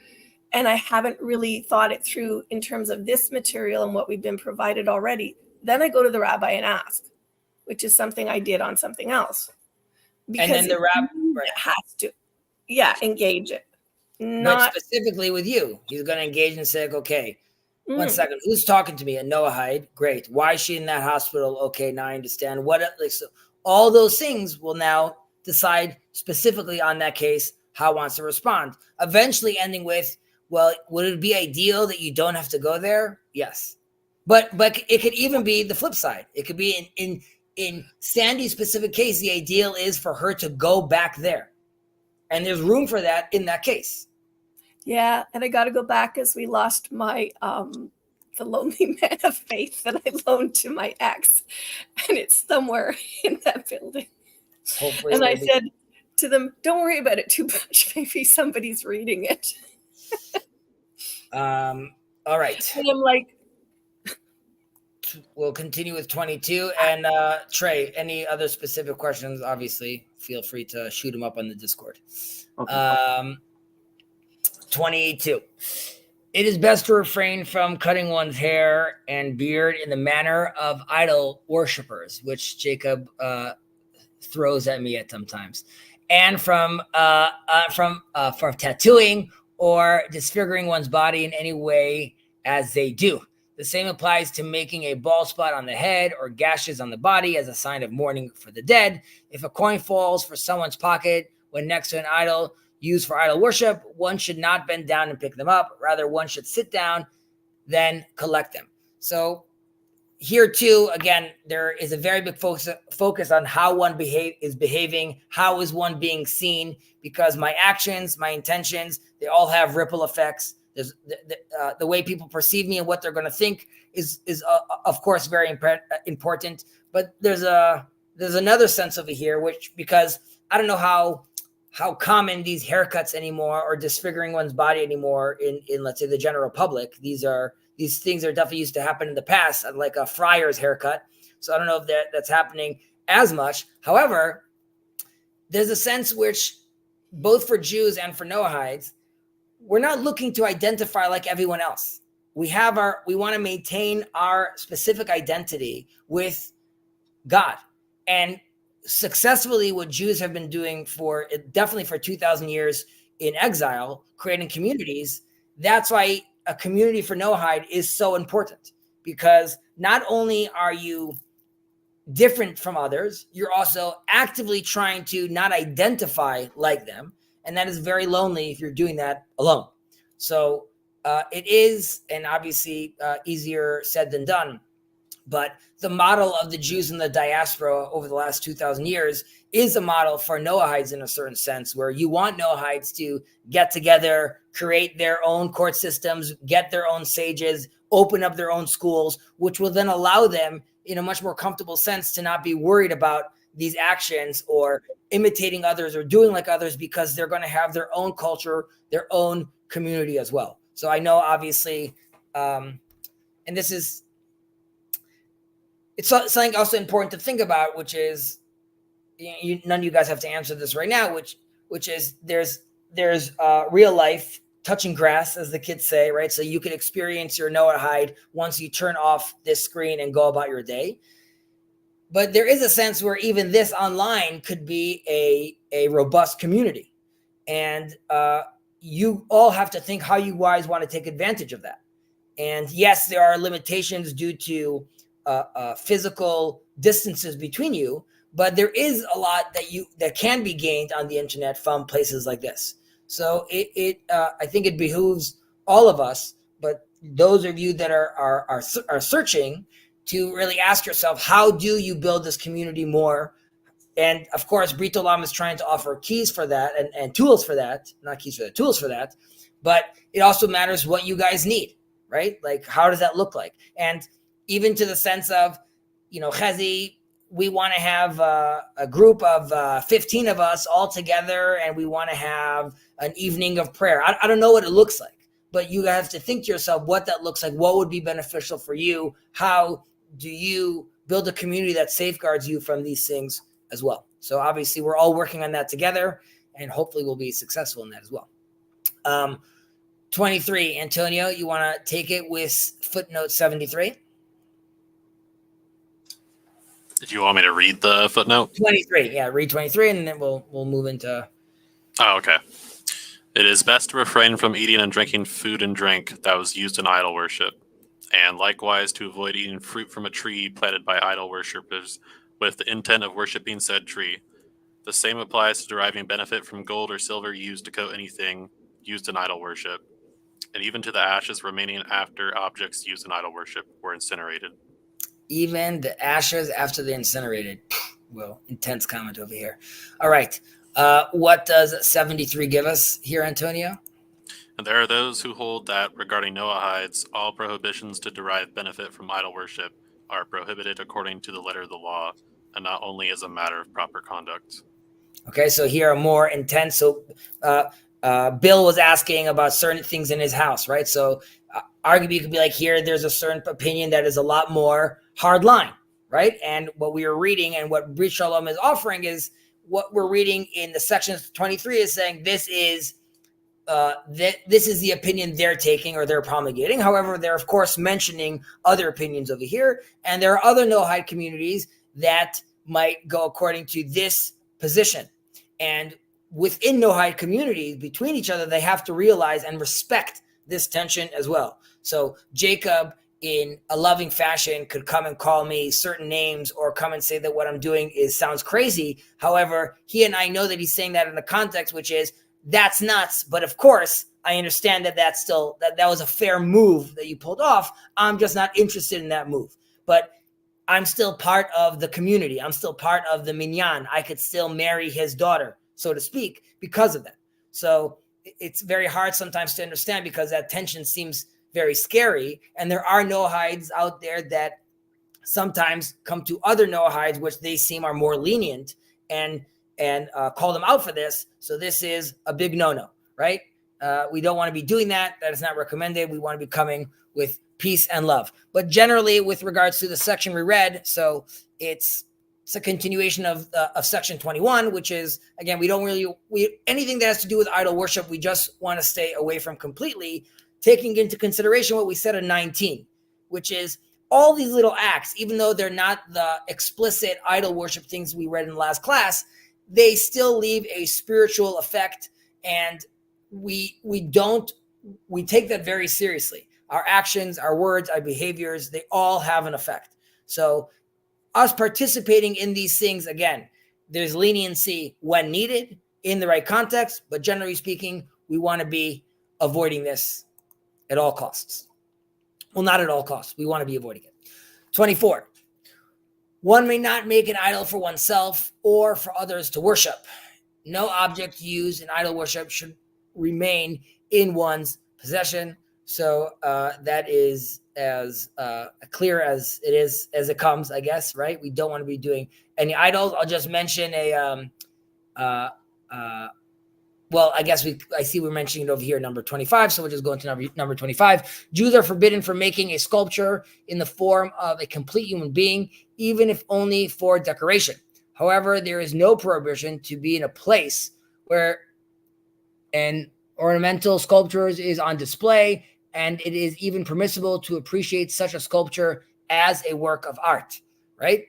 And I haven't really thought it through in terms of this material and what we've been provided already. Then I go to the rabbi and ask, which is something I did on something else. because then the it has to, engage it. but Not specifically with you, he's going to engage and say, okay, one Mm. second, who's talking to me? A Noahide, great. Why is she in that hospital? Okay, now I understand. So all those things will now decide specifically on that case how it wants to respond. Eventually ending with, well, would it be ideal that you don't have to go there? Yes. But it could even be the flip side. It could be in Sandy's specific case, the ideal is for her to go back there. And there's room for that in that case. Yeah, and I got to go back as we lost my the lonely man of faith that I loaned to my ex, and it's somewhere in that building. Hopefully, and I said to them, "Don't worry about it too much. Maybe somebody's reading it." All right. And I'm like, we'll continue with 22. And Trey, any other specific questions? Obviously, feel free to shoot them up on the Discord. Okay. 22. It is best to refrain from cutting one's hair and beard in the manner of idol worshippers, which Jacob throws at me at sometimes, and from tattooing or disfiguring one's body in any way as they do. The same applies to making a bald spot on the head or gashes on the body as a sign of mourning for the dead. If a coin falls for someone's pocket when next to an idol used for idol worship, one should not bend down and pick them up. Rather, one should sit down, then collect them. So here too, again, there is a very big focus on how one is behaving, how is one being seen, because my actions, my intentions, they all have ripple effects. There's the way people perceive me and what they're going to think is of course very important. But there's another sense over here, which, because I don't know how common these haircuts anymore or disfiguring one's body anymore in let's say the general public. These things are definitely used to happen in the past, like a friar's haircut. So I don't know if that's happening as much. However, there's a sense which both for Jews and for Noahides, we're not looking to identify like everyone else. We want to maintain our specific identity with God. And successfully what Jews have been doing definitely for 2,000 years in exile, creating communities. That's why a community for Noahide is so important, because not only are you different from others, you're also actively trying to not identify like them. And that is very lonely if you're doing that alone. So it is, and obviously easier said than done, but the model of the Jews in the diaspora over the last 2,000 years is a model for Noahides in a certain sense, where you want Noahides to get together, create their own court systems, get their own sages, open up their own schools, which will then allow them in a much more comfortable sense to not be worried about these actions or imitating others or doing like others, because they're going to have their own culture, their own community as well. So I know obviously, and this is, it's something also important to think about, which is, none of you guys have to answer this right now, which is there's real life touching grass, as the kids say, right? So you can experience your Noahide once you turn off this screen and go about your day. But there is a sense where even this online could be a robust community. And you all have to think how you guys want to take advantage of that. And yes, there are limitations due to physical distances between you, but there is a lot that can be gained on the internet from places like this. So I think it behooves all of us, but those of you that are searching, to really ask yourself, how do you build this community more? And of course, Brit Olam is trying to offer keys for that and tools for that, not keys for that, tools for that. But it also matters what you guys need, right? Like, how does that look like? And even to the sense of, Chezi, we want to have a group of 15 of us all together, and we want to have an evening of prayer. I don't know what it looks like, but you have to think to yourself what that looks like. What would be beneficial for you? How do you build a community that safeguards you from these things as well? So obviously we're all working on that together, and hopefully we'll be successful in that as well. 23, Antonio, you want to take it with footnote 73? Did you want me to read the footnote? 23. Yeah, read 23, and then we'll move into. Oh, okay. It is best to refrain from eating and drinking food and drink that was used in idol worship, and likewise to avoid eating fruit from a tree planted by idol worshippers with the intent of worshiping said tree. The same applies to deriving benefit from gold or silver used to coat anything used in idol worship, and even to the ashes remaining after objects used in idol worship were incinerated. Even the ashes after they're incinerated. Well, intense comment over here. All right. What does 73 give us here, Antonio? And there are those who hold that regarding Noahides, all prohibitions to derive benefit from idol worship are prohibited according to the letter of the law, and not only as a matter of proper conduct. Okay, so here are more intense. So Bill was asking about certain things in his house, right? So arguably you could be like, here, there's a certain opinion that is a lot more hard line, right? And what we are reading and what Brit Shalom is offering is what we're reading in the section 23 is saying this is the opinion they're taking or they're promulgating. However, they're of course mentioning other opinions over here, and there are other Noahide communities that might go according to this position. And within Noahide communities, between each other, they have to realize and respect this tension as well. So Jacob, in a loving fashion, could come and call me certain names or come and say that what I'm doing sounds crazy. However, he and I know that he's saying that in the context, which is that's nuts. But of course, I understand that that was a fair move that you pulled off. I'm just not interested in that move. But I'm still part of the community. I'm still part of the minyan. I could still marry his daughter, so to speak, because of that. So it's very hard sometimes to understand because that tension seems very scary. And there are Noahides out there that sometimes come to other Noahides, which they seem are more lenient and call them out for this. So this is a big no-no, right? We don't want to be doing that. That is not recommended. We want to be coming with peace and love. But generally, with regards to the section we read, so it's a continuation of section 21, which is, again, we don't really, anything that has to do with idol worship, we just want to stay away from completely, taking into consideration what we said in 19, which is all these little acts, even though they're not the explicit idol worship things we read in the last class, they still leave a spiritual effect, and we take that very seriously. Our actions, our words, our behaviors, they all have an effect. So us participating in these things, again, there's leniency when needed in the right context, but generally speaking, we want to be avoiding this at all costs. Well, not at all costs. We want to be avoiding it. 24. One may not make an idol for oneself or for others to worship. No object used in idol worship should remain in one's possession. So that is as clear as it comes, I guess, right? We don't want to be doing any idols. I'll just mention well, I guess I see we're mentioning it over here, number 25. So we'll just go into number 25. Jews are forbidden from making a sculpture in the form of a complete human being, even if only for decoration. However, there is no prohibition to be in a place where an ornamental sculpture is on display, and it is even permissible to appreciate such a sculpture as a work of art, right?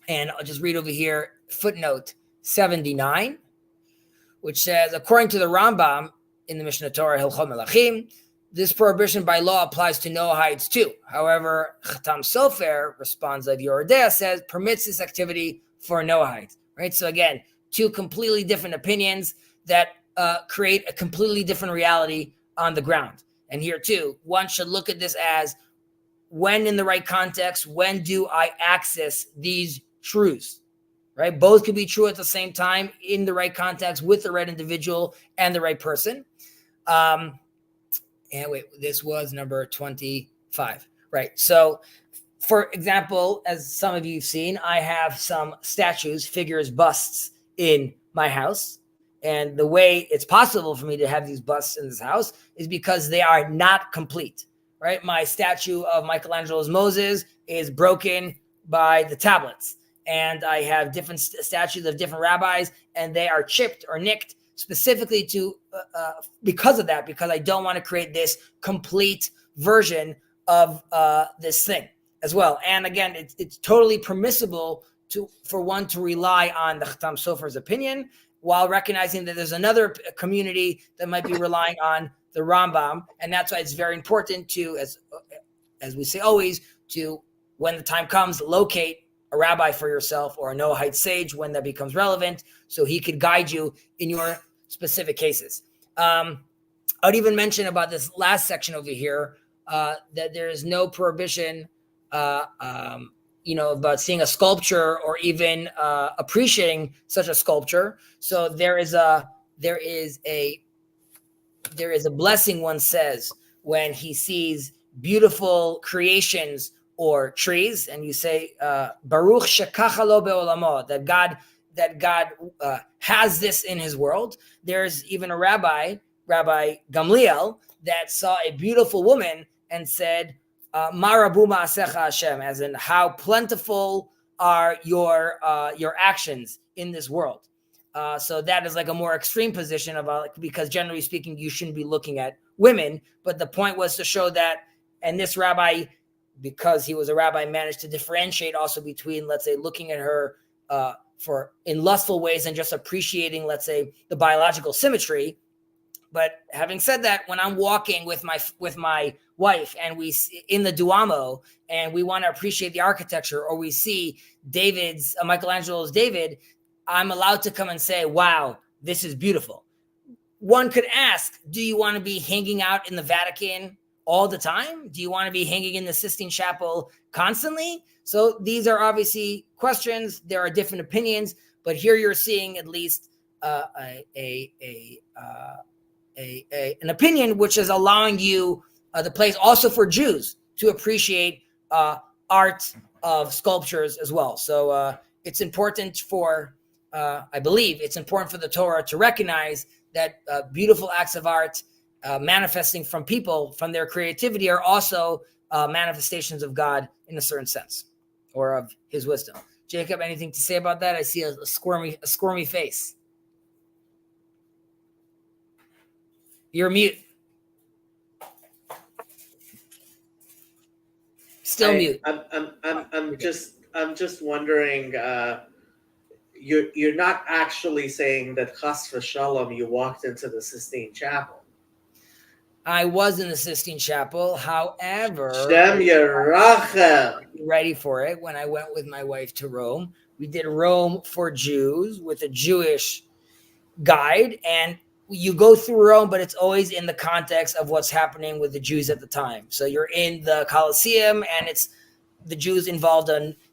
And I'll just read over here, footnote 79, which says, according to the Rambam in the Mishnah Torah, Hilchot Melachim, this prohibition by law applies to Noahides too. However, Chatam Sofer, responds of Yoredea, says, permits this activity for Noahides, right? So again, two completely different opinions that create a completely different reality on the ground. And here too, one should look at this as, when in the right context, when do I access these truths? Right? Both could be true at the same time in the right context with the right individual and the right person. And wait, this was number 25, right? So for example, as some of you have seen, I have some statues, figures, busts in my house. And the way it's possible for me to have these busts in this house is because they are not complete, right? My statue of Michelangelo's Moses is broken by the tablets. And I have different statues of different rabbis, and they are chipped or nicked specifically because of that, because I don't want to create this complete version of this thing as well. And again, it's totally permissible for one to rely on the Chatam Sofer's opinion, while recognizing that there's another community that might be relying on the Rambam. And that's why it's very important to, as we say always, to, when the time comes, locate a rabbi for yourself or a Noahide sage when that becomes relevant, so he could guide you in your specific cases. I would even mention about this last section over here, that there is no prohibition, about seeing a sculpture or even appreciating such a sculpture. So there is a blessing, one says, when he sees beautiful creations or trees, and you say Baruch shekacha lo be'olamo, that God has this in His world. There's even a Rabbi Gamliel, that saw a beautiful woman and said, Marabu ma'asecha Hashem, as in, how plentiful are your actions in this world. So that is like a more extreme position about, because generally speaking, you shouldn't be looking at women. But the point was to show that, and this rabbi, because he was a rabbi, managed to differentiate also between, let's say, looking at her in lustful ways and just appreciating, let's say, the biological symmetry. But having said that, when I'm walking with my wife and we in the Duomo and we want to appreciate the architecture, or we see Michelangelo's David, I'm allowed to come and say, wow, this is beautiful. One could ask, do you want to be hanging out in the Vatican all the time? Do you want to be hanging in the Sistine Chapel constantly? So these are obviously questions. There are different opinions, but here you're seeing at least an opinion which is allowing you the place also for Jews to appreciate art of sculptures as well. So it's important for, I believe it's important for the Torah to recognize that beautiful acts of art manifesting from people, from their creativity, are also manifestations of God in a certain sense, or of His wisdom. Jacob, anything to say about that? I see a squirmy face. You're mute. Still mute. I'm just wondering. You're not actually saying that chas v'shalom you walked into the Sistine Chapel. I was in the Sistine Chapel. However, Shem Yerachem. Ready for it. When I went with my wife to Rome, we did Rome for Jews with a Jewish guide, and you go through Rome, but it's always in the context of what's happening with the Jews at the time. So you're in the Colosseum, and it's the Jews involved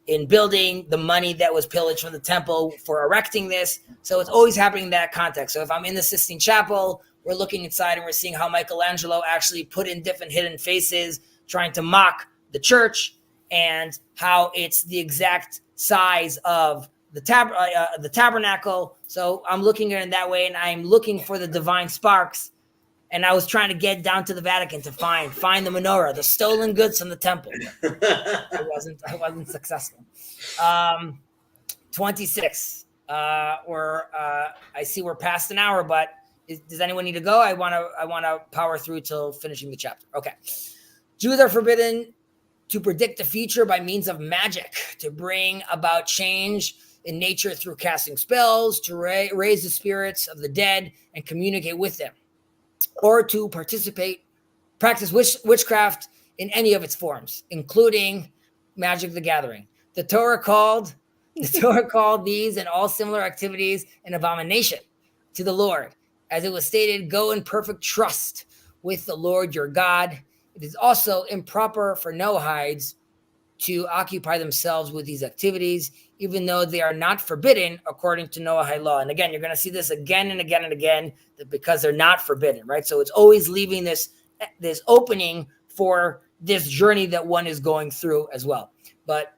in building, the money that was pillaged from the temple for erecting this. So it's always happening in that context. So if I'm in the Sistine Chapel, we're looking inside and we're seeing how Michelangelo actually put in different hidden faces, trying to mock the church, and how it's the exact size of the tabernacle. So I'm looking at it in that way, and I'm looking for the divine sparks. And I was trying to get down to the Vatican to find the menorah, the stolen goods from the temple. I wasn't successful. 26. I see we're past an hour, but does anyone need to go? I want to power through till finishing the chapter. Okay. Jews are forbidden to predict the future by means of magic, to bring about change in nature through casting spells, to raise the spirits of the dead and communicate with them, or to practice witchcraft in any of its forms, including Magic the Gathering. The Torah called these and all similar activities an abomination to the Lord. As it was stated, go in perfect trust with the Lord your God. It is also improper for Noahides to occupy themselves with these activities, even though they are not forbidden according to Noahide law. And again, you're going to see this again and again and again, because they're not forbidden, right? So it's always leaving this opening for this journey that one is going through as well. But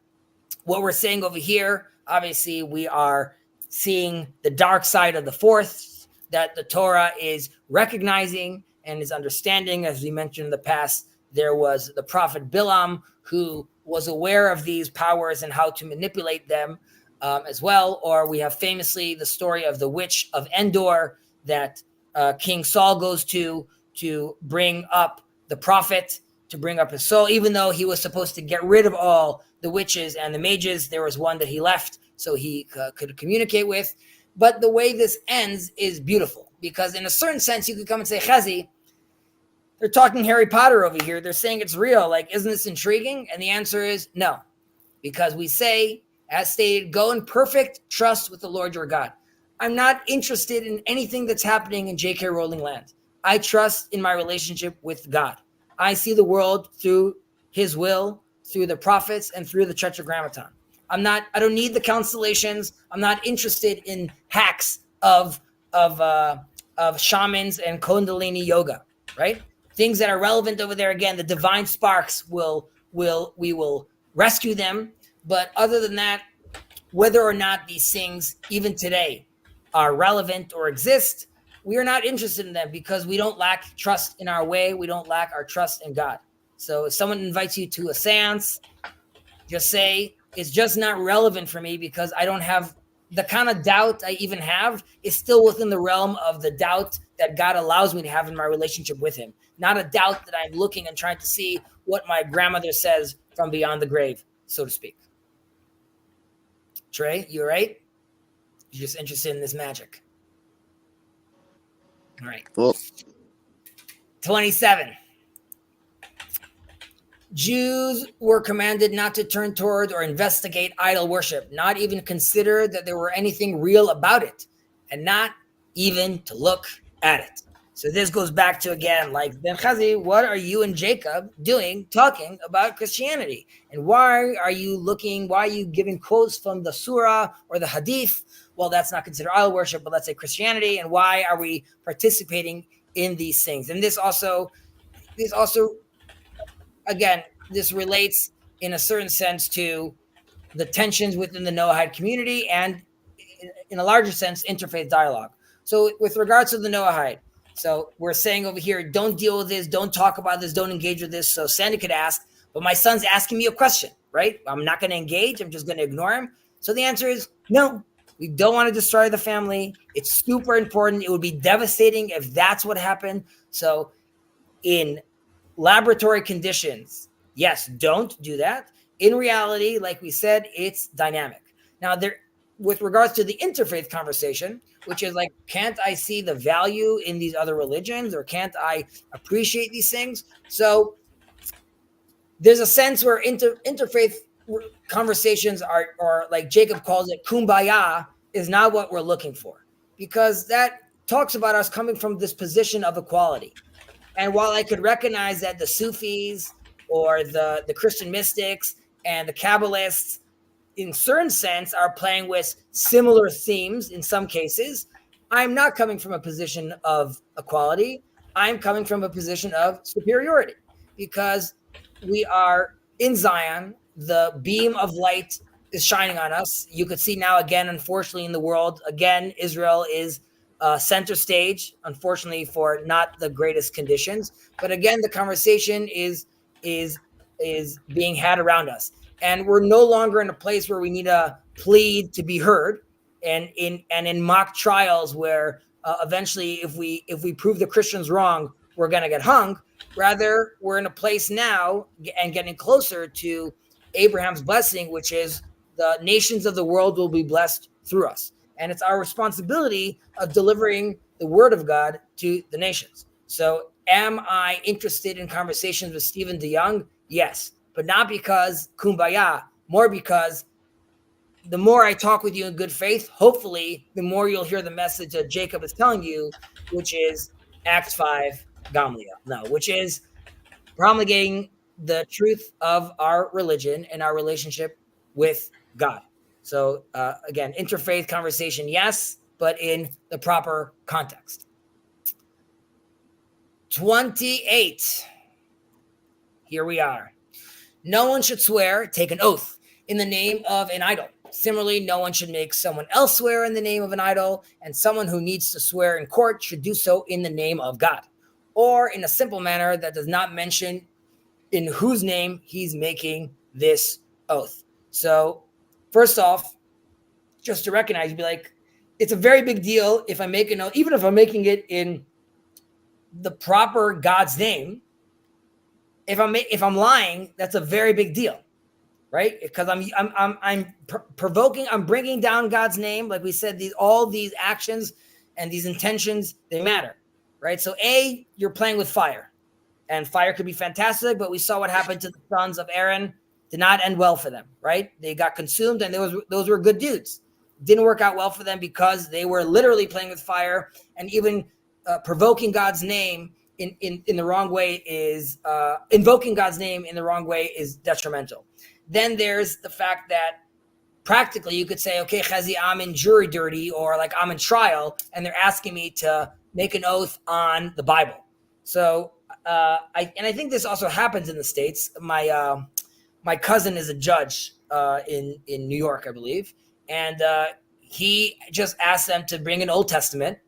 what we're saying over here, obviously, we are seeing the dark side of the fourth, that the Torah is recognizing and is understanding. As we mentioned in the past, there was the prophet Bilam, who was aware of these powers and how to manipulate them as well. Or we have famously the story of the witch of Endor that King Saul goes to bring up the prophet to bring up his soul, even though he was supposed to get rid of all the witches and the mages. There was one that he left so he could communicate with. But the way this ends is beautiful, because in a certain sense, you could come and say, Chazi, they're talking Harry Potter over here. They're saying it's real. Like, isn't this intriguing? And the answer is no, because we say, as stated, go in perfect trust with the Lord your God. I'm not interested in anything that's happening in J.K. Rowling land. I trust in my relationship with God. I see the world through his will, through the prophets, and through the Tetragrammaton. I don't need the constellations. I'm not interested in hacks of shamans and Kundalini yoga, right? Things that are relevant over there. Again, the divine sparks we will rescue them. But other than that, whether or not these things, even today, are relevant or exist, we are not interested in them, because we don't lack trust in our way. We don't lack our trust in God. So if someone invites you to a seance, just say, it's just not relevant for me, because I don't have the kind of doubt I even have is still within the realm of the doubt that God allows me to have in my relationship with him. Not a doubt that I'm looking and trying to see what my grandmother says from beyond the grave, so to speak. Trey, you all right? You're just interested in this magic. All right. Cool. 27. Jews were commanded not to turn toward or investigate idol worship, not even consider that there were anything real about it, and not even to look at it. So this goes back to, again, like, Ben Chazi, what are you and Jacob doing talking about Christianity? And why are you giving quotes from the surah or the hadith? Well, that's not considered idol worship, but let's say Christianity. And why are we participating in these things? And this also, again, this relates in a certain sense to the tensions within the Noahide community, and in a larger sense, interfaith dialogue. So with regards to the Noahide, so we're saying over here, don't deal with this, don't talk about this, don't engage with this. So Sandy could ask, but my son's asking me a question, right? I'm not going to engage. I'm just going to ignore him. So the answer is no. We don't want to destroy the family. It's super important. It would be devastating if that's what happened. So in laboratory conditions, yes, don't do that. In reality, like we said, it's dynamic. Now, with regards to the interfaith conversation, which is like, can't I see the value in these other religions, or can't I appreciate these things? So there's a sense where interfaith conversations are like Jacob calls it, kumbaya, is not what we're looking for, because that talks about us coming from this position of equality. And while I could recognize that the Sufis or the Christian mystics and the Kabbalists, in certain sense, are playing with similar themes in some cases, I'm not coming from a position of equality. I'm coming from a position of superiority, because we are in Zion. The beam of light is shining on us. You could see now, again, unfortunately, in the world, again, Israel is center stage, unfortunately, for not the greatest conditions. But again, the conversation is being had around us. And we're no longer in a place where we need to plead to be heard, and in mock trials where eventually, if we prove the Christians wrong, we're going to get hung. Rather, we're in a place now and getting closer to Abraham's blessing, which is the nations of the world will be blessed through us. And it's our responsibility of delivering the word of God to the nations. So am I interested in conversations with Stephen DeYoung? Yes, but not because kumbaya, more because the more I talk with you in good faith, hopefully, the more you'll hear the message that Jacob is telling you, which is Acts 5, Gamliel. Which is promulgating the truth of our religion and our relationship with God. So again, interfaith conversation, yes, but in the proper context. 28. Here we are. No one should swear, take an oath in the name of an idol. Similarly, no one should make someone else swear in the name of an idol, and someone who needs to swear in court should do so in the name of God, or in a simple manner that does not mention in whose name he's making this oath. So first off, just to recognize, you'd be like, it's a very big deal if I make an oath, even if I'm making it in the proper God's name, if I'm lying, that's a very big deal, right? Because I'm provoking, I'm bringing down God's name. Like we said, all these actions and these intentions, they matter, right? So you're playing with fire, and fire could be fantastic, but we saw what happened to the sons of Aaron. Did not end well for them, right? They got consumed, and those were good dudes. Didn't work out well for them because they were literally playing with fire, and even provoking God's name in the wrong way is invoking God's name in the wrong way is detrimental. Then there's the fact that practically you could say, okay, Chazi, I'm in jury duty, or like I'm in trial, and they're asking me to make an oath on the Bible. So I think this also happens in the States. My cousin is a judge in New York, I believe, and he just asked them to bring an Old Testament,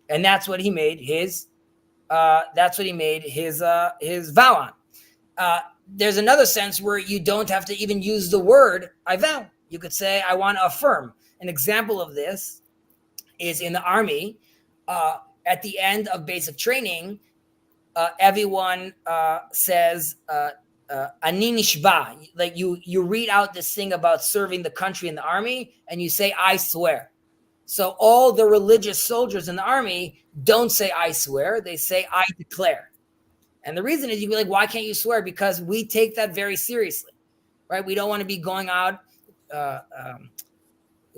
and that's what he made his vow on. There's another sense where you don't have to even use the word I vow. You could say, I want to affirm. An example of this is in the army. At the end of basic training, everyone says, Ani nishba. Like you read out this thing about serving the country in the army, and you say, I swear. So all the religious soldiers in the army don't say, I swear. They say, I declare. And the reason is, you'd be like, why can't you swear? Because we take that very seriously, right? We don't want to be going out.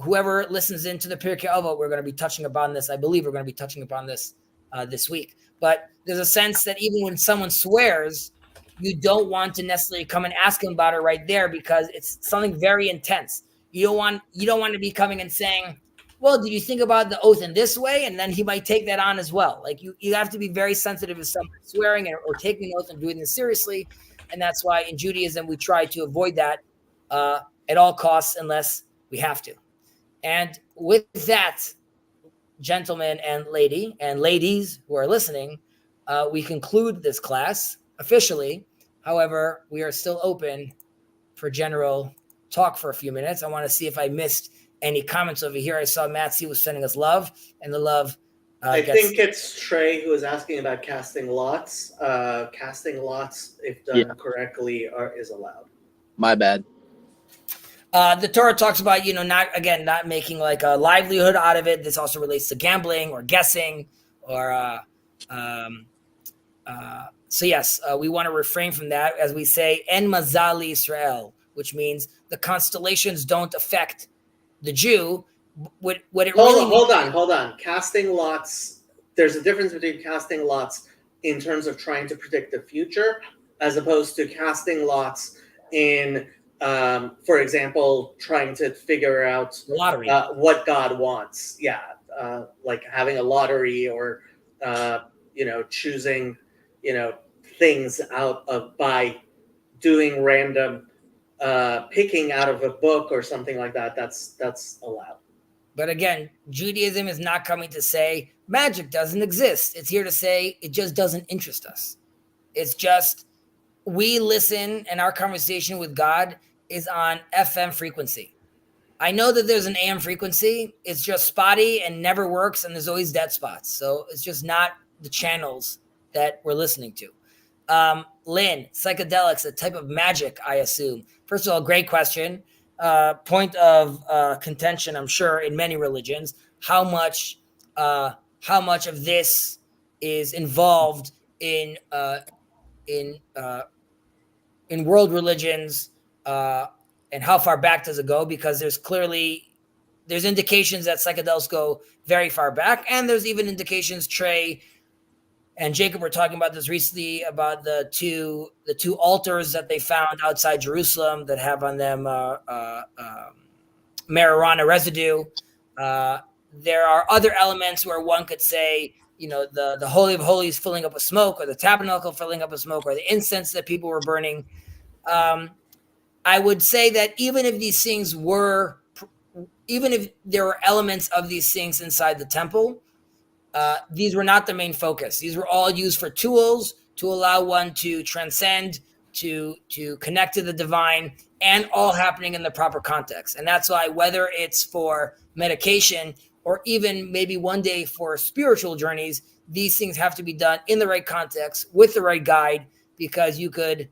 Whoever listens into the Pirkei Avot, we're going to be touching upon this. I believe we're going to be touching upon this this week. But there's a sense that even when someone swears, you don't want to necessarily come and ask him about it right there, because it's something very intense. You don't want to be coming and saying, well, did you think about the oath in this way? And then he might take that on as well. Like you have to be very sensitive to someone swearing or taking an oath and doing this seriously. And that's why in Judaism, we try to avoid that at all costs unless we have to. And with that, gentlemen and ladies who are listening, we conclude this class officially. However, we are still open for general talk for a few minutes. I want to see if I missed any comments over here. I saw Matsy was sending us love, and the love. I think it's Trey who was asking about casting lots. Casting lots, if done correctly, is allowed. My bad. The Torah talks about, not making like a livelihood out of it. This also relates to gambling or guessing or, so yes, we want to refrain from that. As we say, En Mazal Israel, which means the constellations don't affect the Jew. Hold on. Casting lots. There's a difference between casting lots in terms of trying to predict the future, as opposed to casting lots in, for example, trying to figure out lottery. What God wants. Yeah, like having a lottery or choosing things out of by doing random picking out of a book or something like that. That's allowed. But again, Judaism is not coming to say magic doesn't exist. It's here to say it just doesn't interest us. It's just we listen, and our conversation with God is on FM frequency. I know that there's an AM frequency. It's just spotty and never works, and there's always dead spots. So it's just not the channels that we're listening to. Lynn, psychedelics, a type of magic, I assume. First of all, great question. Point of contention, I'm sure, in many religions. How much of this is involved in world religions, and how far back does it go? Because there's indications that psychedelics go very far back, and there's even indications, Trey and Jacob were talking about this recently, about the two altars that they found outside Jerusalem that have on them marijuana residue. There are other elements where one could say, the Holy of Holies filling up with smoke, or the tabernacle filling up with smoke, or the incense that people were burning. I would say that even if there were elements of these things inside the temple, these were not the main focus. These were all used for tools to allow one to transcend, to connect to the divine, and all happening in the proper context. And that's why, whether it's for medication or even maybe one day for spiritual journeys, these things have to be done in the right context with the right guide, because you could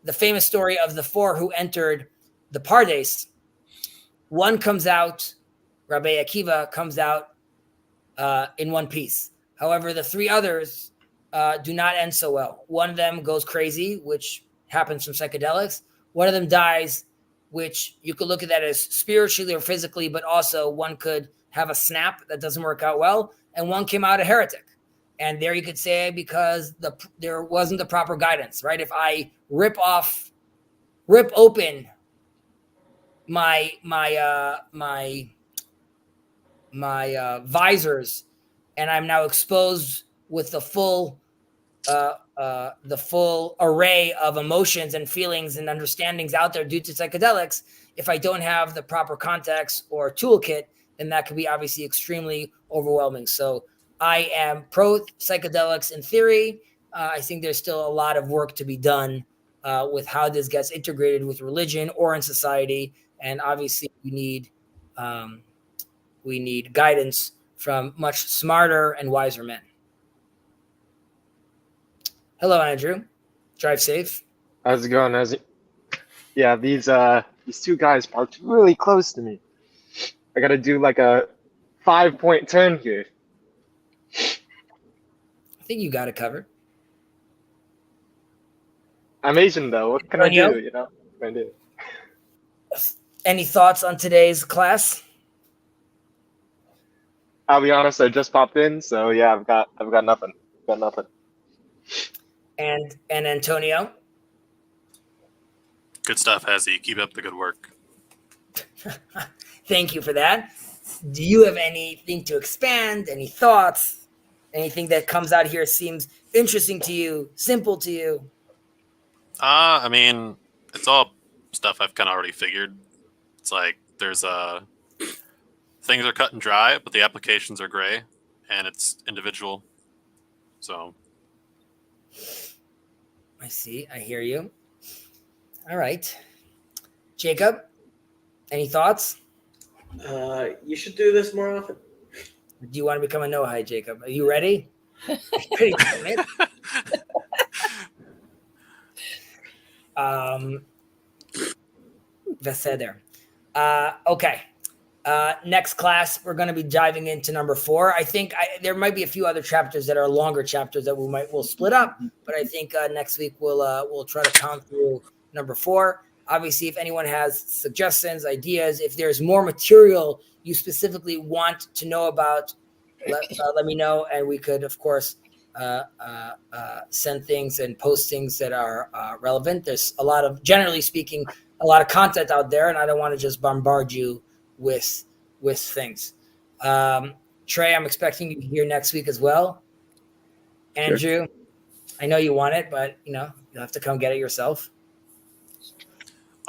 the famous story of the 4 who entered the Pardes. One comes out, Rabbi Akiva comes out in one piece. However, the 3 others do not end so well. One of them goes crazy, which happens from psychedelics. One of them dies, which you could look at that as spiritually or physically, but also one could have a snap that doesn't work out well. And one came out a heretic. And there you could say because there wasn't the proper guidance, right? If I rip open my visors, and I'm now exposed with the full array of emotions and feelings and understandings out there due to psychedelics. If I don't have the proper context or toolkit, then that could be obviously extremely overwhelming. So I am pro psychedelics in theory. I think there's still a lot of work to be done with how this gets integrated with religion or in society. And obviously we need guidance from much smarter and wiser men. Hello, Andrew. Drive safe. How's it going? Yeah, these 2 guys parked really close to me. I gotta do like a 5-point turn here. I think you got it covered. I'm Asian though. What can I do? You know, what can I do? Any thoughts on today's class? I'll be honest. I just popped in, so yeah, I've got nothing. Got nothing. And Antonio. Good stuff, Hezzy. Keep up the good work. Thank you for that. Do you have anything to expand? Any thoughts? Anything that comes out here seems interesting to you, simple to you? I mean, it's all stuff I've kind of already figured. It's like there's things are cut and dry, but the applications are gray, and it's individual. So I see. I hear you. All right. Jacob, any thoughts? You should do this more often. Do you want to become a Noahide, Jacob? Are you ready? Pretty timid. Veseder. Okay. Next class, we're going to be diving into number 4. I think there might be a few other chapters that are longer chapters that we'll split up, but I think next week we'll try to count through number 4. Obviously, if anyone has suggestions, ideas, if there's more material you specifically want to know about, let me know, and we could, of course, send things and post things that are relevant. There's generally speaking, a lot of content out there, and I don't want to just bombard you with things. Trey, I'm expecting you here next week as well. Andrew, sure. I know you want it, but you'll have to come get it yourself.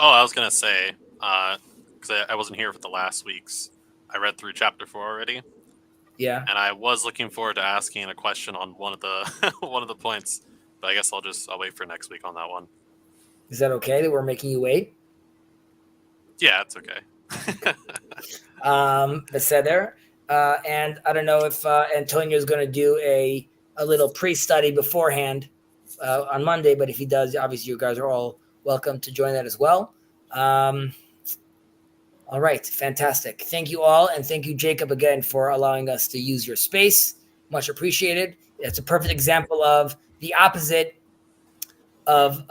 Oh, I was gonna say, because I wasn't here for the last week's. I read through chapter 4 already. Yeah. And I was looking forward to asking a question on one of the one of the points, but I guess I'll wait for next week on that one. Is that okay that we're making you wait? Yeah, it's okay. Beseder. And I don't know if Antonio is going to do a little pre-study beforehand on Monday, but if he does, obviously you guys are all welcome to join that as well. All right, fantastic. Thank you all, and thank you, Jacob, again for allowing us to use your space. Much appreciated. It's a perfect example of the opposite of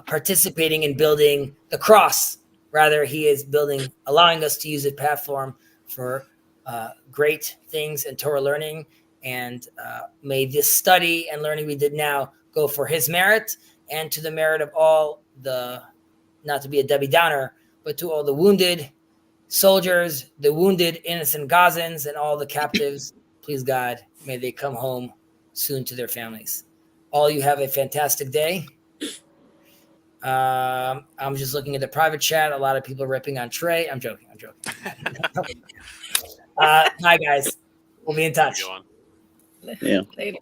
participating in building the cross. Rather, he is allowing us to use a platform for great things and Torah learning. And may this study and learning we did now go for his merit and to the merit of all not to be a Debbie Downer, but to all the wounded soldiers, the wounded innocent Gazans, and all the captives. Please, God, may they come home soon to their families. All you have a fantastic day. I'm just looking at the private chat. A lot of people ripping on Trey. I'm joking. Hi, guys. We'll be in touch. Yeah. Later.